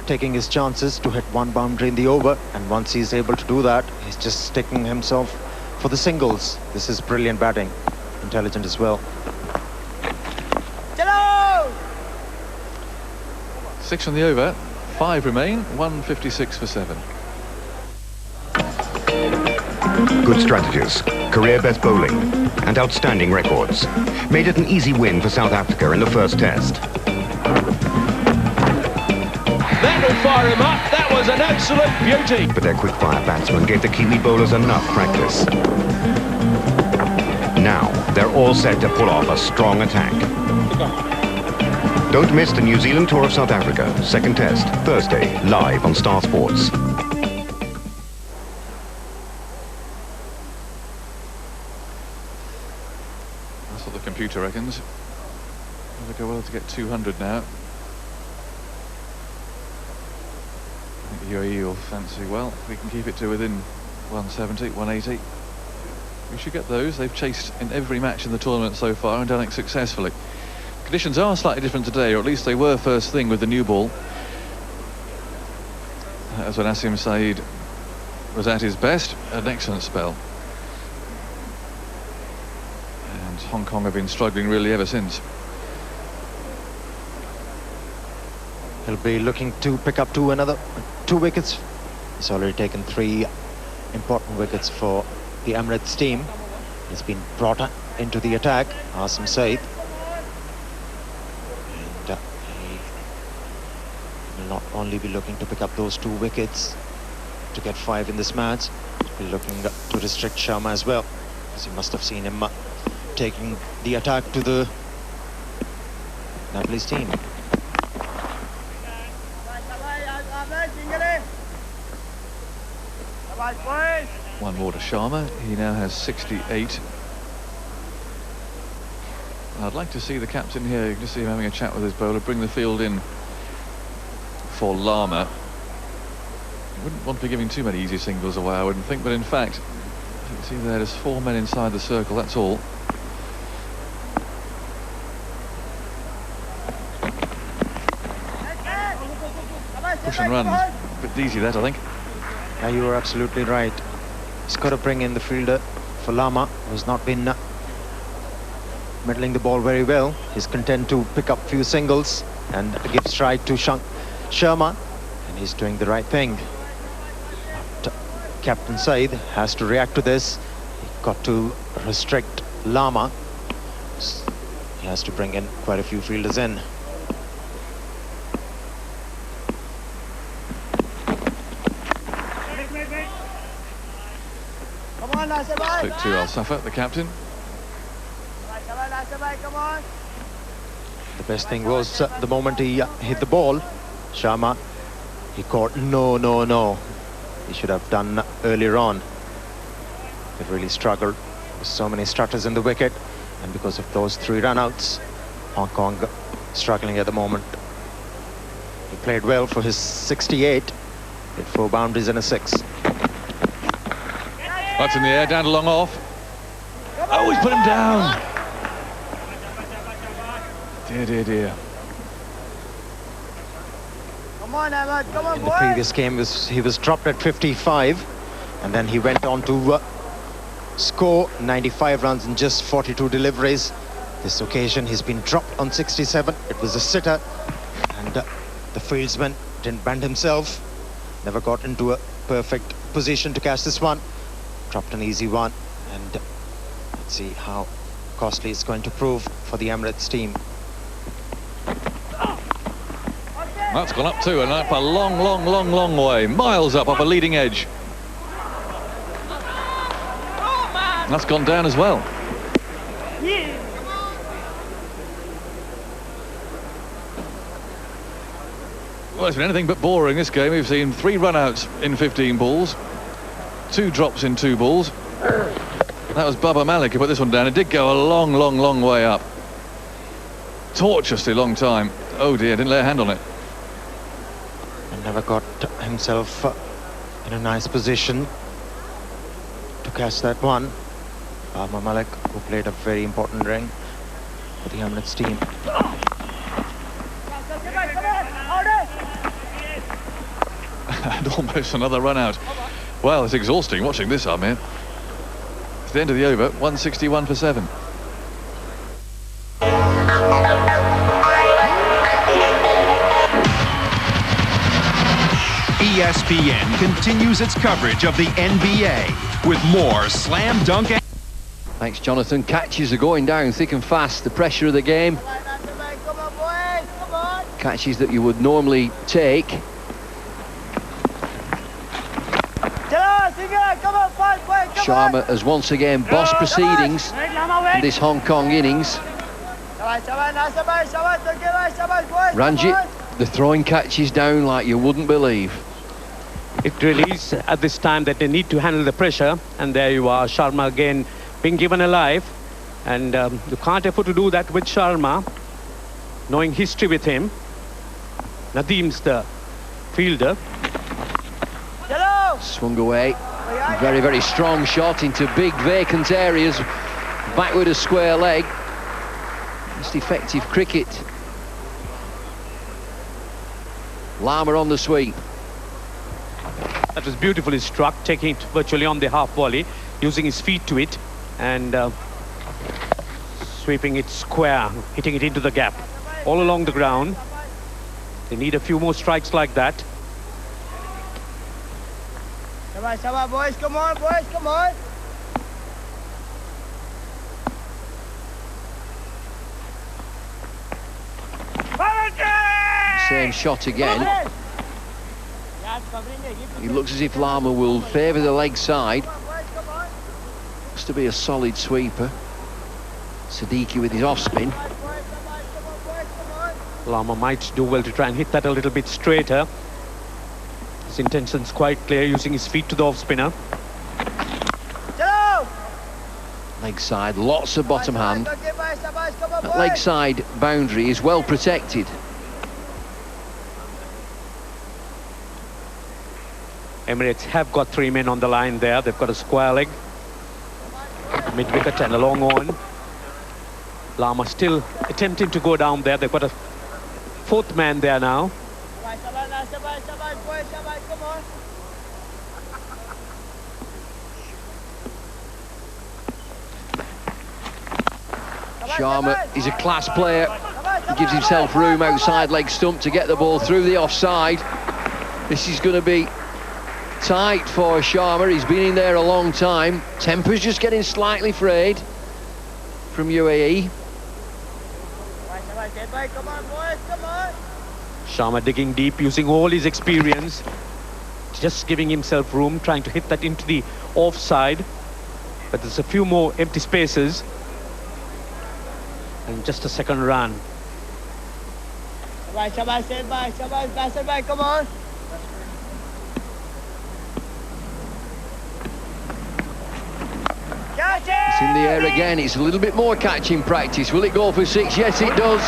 taking his chances to hit 1 boundary in the over, and once he's able to do that, he's just sticking himself for the singles. This is brilliant batting, intelligent as well. 6 on the over, 5 remain, 156 for 7. Good strategies, career best bowling, and outstanding records made it an easy win for South Africa in the first test. That'll fire him up. That was an absolute beauty. But their quick-fire batsmen gave the Kiwi bowlers enough practice. Now, they're all set to pull off a strong attack. Don't miss the New Zealand tour of South Africa, second test, Thursday, live on Star Sports. That's what the computer reckons. They'll go well to get 200 now. I think the UAE will fancy, well, we can keep it to within 170, 180. We should get those. They've chased in every match in the tournament so far and done it successfully. Conditions are slightly different today, or at least they were first thing with the new ball. That was when Asim Saeed was at his best. An excellent spell. And Hong Kong have been struggling really ever since. He'll be looking to pick up another two wickets. He's already taken 3 important wickets for the Emirates team. He's been brought into the attack, Asim Saeed. And he will not only be looking to pick up those 2 wickets to get 5 in this match, he'll be looking to restrict Sharma as well, because you must have seen him taking the attack to the Nepalese team. One more to Sharma. He now has 68. I'd like to see the captain here. You can see him having a chat with his bowler. Bring the field in for Lama. He wouldn't want to be giving too many easy singles away, I wouldn't think. But in fact, as you can see there's 4 men inside the circle. That's all. Push and run. A bit easy that, I think. Yeah, you were absolutely right. He's got to bring in the fielder for Lama, who's not been middling the ball very well. He's content to pick up few singles and give strike to Sharma, and he's doing the right thing. But Captain Saeed has to react to this. He's got to restrict Lama. He has to bring in quite a few fielders in. Stick to Al-Safa, the captain. The best thing was the moment he hit the ball, Sharma, he caught no. He should have done earlier on. He really struggled with so many strutters in the wicket, and because of those 3 run-outs, Hong Kong struggling at the moment. He played well for his 68, hit 4 boundaries and a 6. That's in the air, down to long off. Oh, he's put him down. Dear. Come on, Ahmed, come on, in the previous game, he was dropped at 55, and then he went on to score 95 runs in just 42 deliveries. This occasion, he's been dropped on 67. It was a sitter, and the fieldsman didn't bend himself, never got into a perfect position to catch this one. Dropped an easy one, and let's see how costly it's going to prove for the Emirates team. That's gone up too, and up a long way. Miles up off a leading edge. That's gone down as well. Well, it's been anything but boring this game. We've seen 3 run-outs in 15 balls. 2 drops in 2 balls. That was Baba Malik who put this one down. It did go a long way up. Tortuously long time. Oh dear, didn't lay a hand on it. And never got himself in a nice position to catch that one. Baba Malik, who played a very important ring for the Emirates team. And almost another run out. Well, it's exhausting watching this, Amir. It's the end of the over, 161 for 7. ESPN continues its coverage of the NBA with more slam dunk. Thanks, Jonathan. Catches are going down thick and fast. The pressure of the game. Catches that you would normally take. Sharma has once again bossed proceedings in this Hong Kong innings. Ranjit, the throwing catches down like you wouldn't believe. It really is at this time that they need to handle the pressure, and there you are, Sharma again being given a life, and you can't afford to do that with Sharma, knowing history with him. Nadim's the fielder. Swung away. Very, very strong shot into big vacant areas. Back with a square leg. Just effective cricket. Lama on the sweep. That was beautifully struck, taking it virtually on the half volley, using his feet to it and sweeping it square, hitting it into the gap. All along the ground. They need a few more strikes like that. Sabar, boys, come on, boys, come on. Same shot again. It looks as if Lama will favour the leg side. Looks to be a solid sweeper. Siddiqui with his off spin. Lama might do well to try and hit that a little bit straighter. His intention's quite clear, using his feet to the off spinner. Leg side, lots of bottom hand. That leg side boundary is well protected. Emirates have got 3 men on the line there. They've got a square leg, mid wicket and a long on. Lama still attempting to go down there. They've got a 4th man there now. Sharma is a class player. He gives himself room outside leg stump to get the ball through the offside. This is going to be tight for Sharma. He's been in there a long time. Temper's just getting slightly frayed from UAE. Sharma digging deep, using all his experience, just giving himself room, trying to hit that into the offside. But there's a few more empty spaces. And just a second run. Come on. It's in the air again. It's a little bit more catching practice. Will it go for 6? Yes, it does.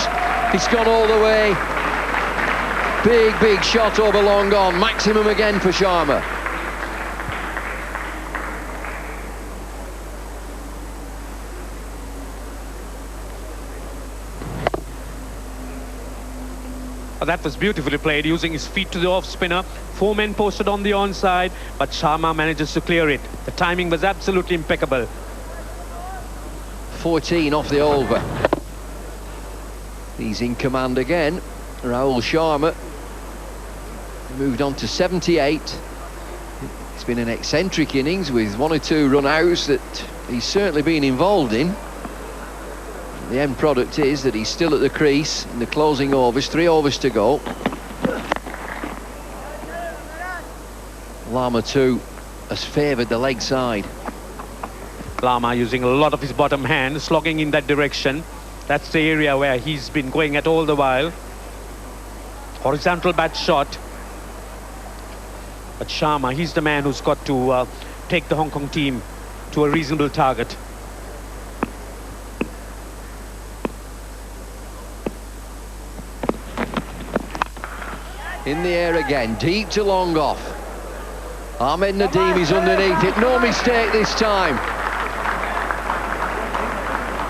It's gone all the way. Big, big shot over long on. Maximum again for Sharma. That was beautifully played, using his feet to the off spinner. 4 men posted on the onside, but Sharma manages to clear it. The timing was absolutely impeccable. 14 off the over. He's in command again. Rahul Sharma moved on to 78. It's been an eccentric innings with 1 or 2 run-outs that he's certainly been involved in. The end product is that he's still at the crease in the closing overs. 3 overs to go. Lama too has favoured the leg side. Lama using a lot of his bottom hand, slogging in that direction. That's the area where he's been going at all the while. Horizontal bat shot. But Sharma, he's the man who's got to take the Hong Kong team to a reasonable target. In the air again, deep to long off. Ahmed Nadeem is underneath it. No mistake this time.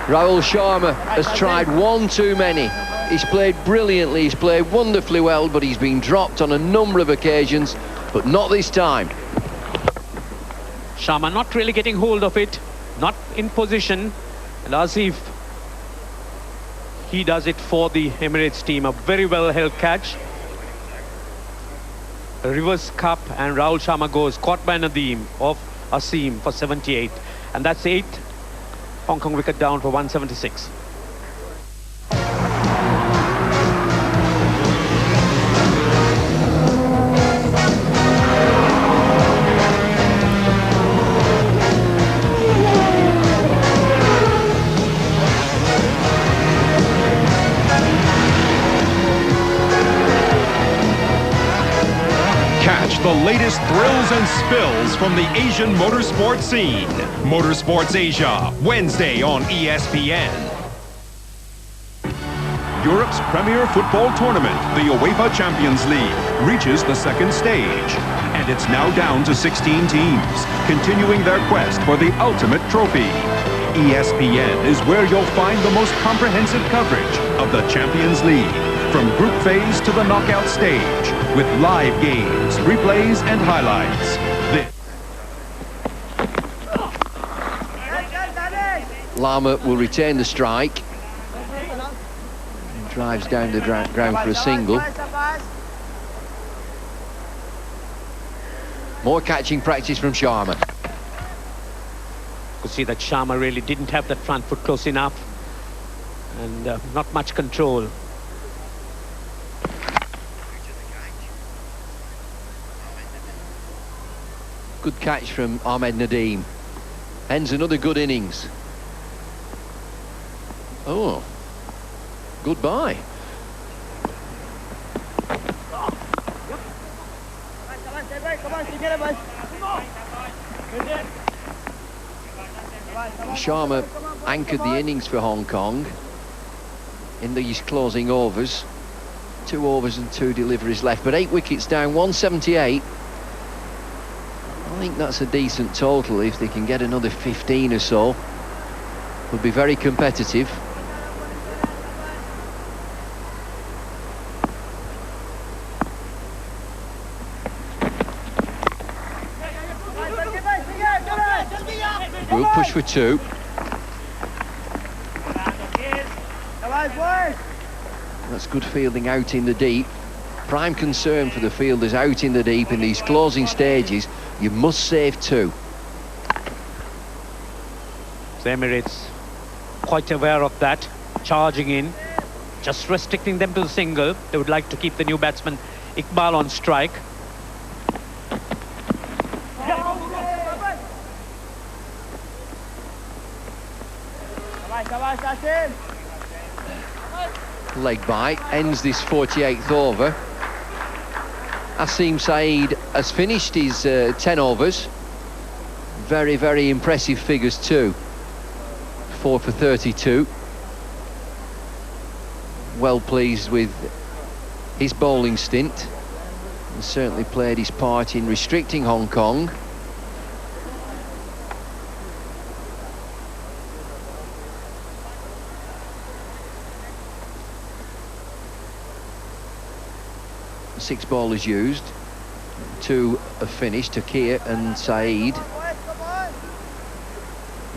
Rahul Sharma has tried 1 too many. He's played brilliantly, he's played wonderfully well, but he's been dropped on a number of occasions, but not this time. Sharma not really getting hold of it, not in position, and Asif, he does it for the Emirates team. A very well held catch. A reverse cup, and Rahul Sharma goes caught by Nadeem of Asim for 78, and that's 8 Hong Kong wicket down for 176. Catch the latest thrills and spills from the Asian motorsport scene. Motorsports Asia, Wednesday on ESPN. Europe's premier football tournament, the UEFA Champions League, reaches the 2nd stage. And And it's now down to 16 teams, continuing their quest for the ultimate trophy. ESPN is where you'll find the most comprehensive coverage of the Champions League, from group phase to the knockout stage, with live games, replays, and highlights. Lama will retain the strike. Drives down the ground for a single. More catching practice from Sharma. Could see that Sharma really didn't have that front foot close enough, and not much control. Good catch from Ahmed Nadeem. Ends another good innings. Oh, goodbye. Sharma anchored the innings for Hong Kong in these closing overs. 2 overs and 2 deliveries left, but 8 wickets down, 178. I think that's a decent total. If they can get another 15 or so, would be very competitive. Good push for 2. That's good fielding out in the deep. Prime concern for the fielders out in the deep in these closing stages. You must save 2. The Emirates quite aware of that, charging in, just restricting them to the single. They would like to keep the new batsman Iqbal on strike. Leg by, ends this 48th over. Asim Saeed has finished his 10 overs. Very, very impressive figures too. 4 for 32. Well pleased with his bowling stint. And certainly played his part in restricting Hong Kong. Six bowlers used, 2 have finished, Takir and Saeed. The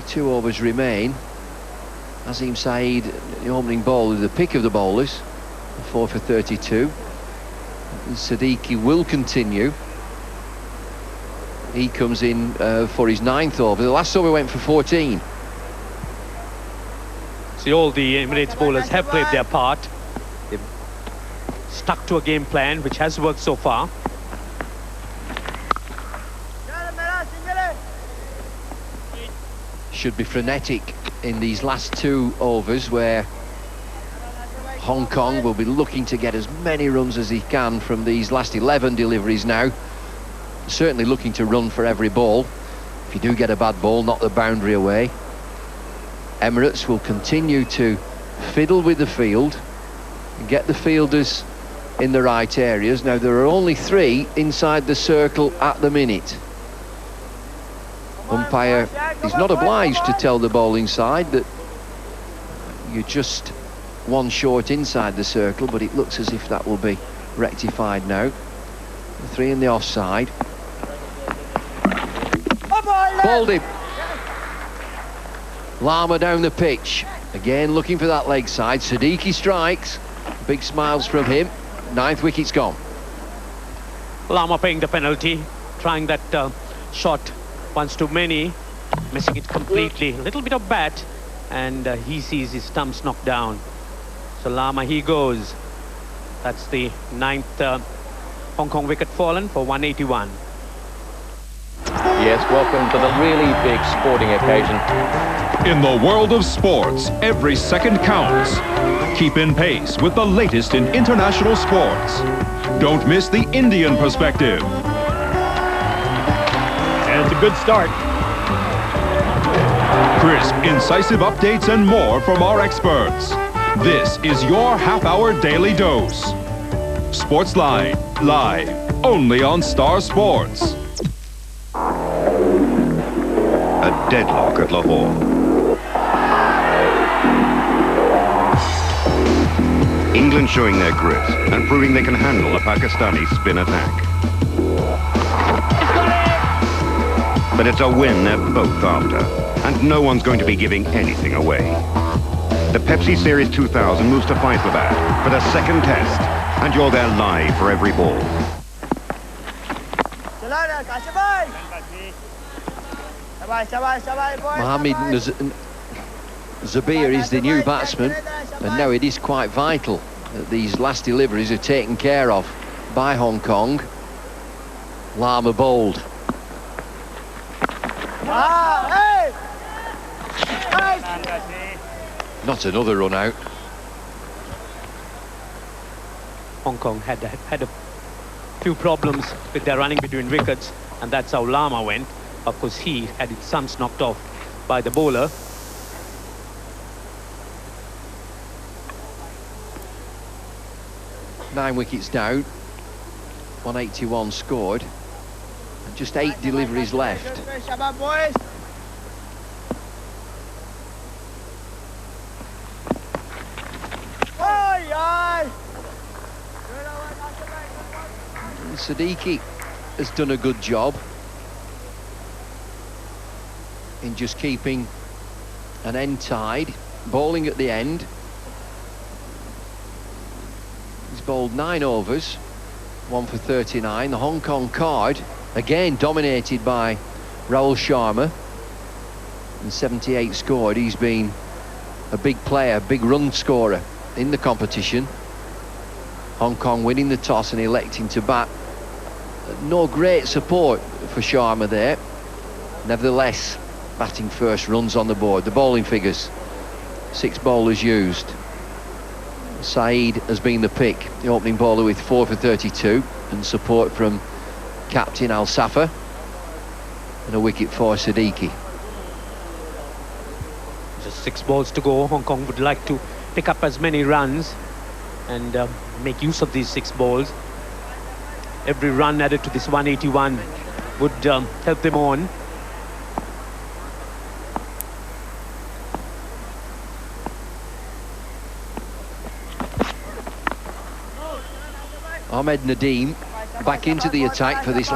2 overs remain. Asim Saeed, the opening bowler, the pick of the bowlers, 4 for 32. And Siddiqui will continue. He comes in for his 9th over. The last over went for 14. See, all the Emirates bowlers have played their part. They've stuck to a game plan which has worked so far. Should be frenetic in these last 2 overs, where Hong Kong will be looking to get as many runs as he can from these last 11 deliveries now. Certainly looking to run for every ball. If you do get a bad ball, knock the boundary away. Emirates will continue to fiddle with the field and get the fielders in the right areas. Now, there are only 3 inside the circle at the minute. Umpire is not obliged to tell the bowling side that you're just 1 short inside the circle, but it looks as if that will be rectified now. 3 in the offside. Bowled him. Lama down the pitch. Again looking for that leg side. Siddiqui strikes. Big smiles from him. 9th wicket's gone. Lama paying the penalty, trying that shot once too many, missing it completely. A little bit of bat, and he sees his stumps knocked down. So Lama, he goes. That's the 9th Hong Kong wicket fallen for 181. Yes, welcome to the really big sporting occasion. In the world of sports, every second counts. Keep in pace with the latest in international sports. Don't miss the Indian perspective. And it's a good start. Crisp, incisive updates and more from our experts. This is your half-hour daily dose. Sportsline, live. only on Star Sports. A deadlock at Lahore. England showing their grit and proving they can handle a Pakistani spin attack. But it's a win they're both after, and no one's going to be giving anything away. The Pepsi Series 2000 moves to Faisalabad for the second test, and you're there live for every ball. Mohammed Zabir is the new batsman, and now it is quite vital that these last deliveries are taken care of by Hong Kong. Lama bowled. Not another run out. Hong Kong had a few problems with their running between wickets, and that's how Lama went. Of course, he had his sons knocked off by the bowler. Nine wickets down, 181 scored, and just 8 deliveries left. Siddiqui has done a good job in just keeping an end tied, bowling at the end. He's bowled 9 overs, 1 for 39. The Hong Kong card, again dominated by Rahul Sharma, and 78 scored. He's been a big player, big run scorer in the competition. Hong Kong winning the toss and electing to bat. No great support for Sharma there. Nevertheless, batting first, runs on the board. The bowling figures, 6 bowlers used. Saeed has been the pick, the opening bowler with 4 for 32, and support from captain Al Safa, and a wicket for Siddiqui. Just 6 balls to go. Hong Kong would like to pick up as many runs and make use of these 6 balls. Every run added to this 181 would help them on. Ahmed Nadeem back into the attack for this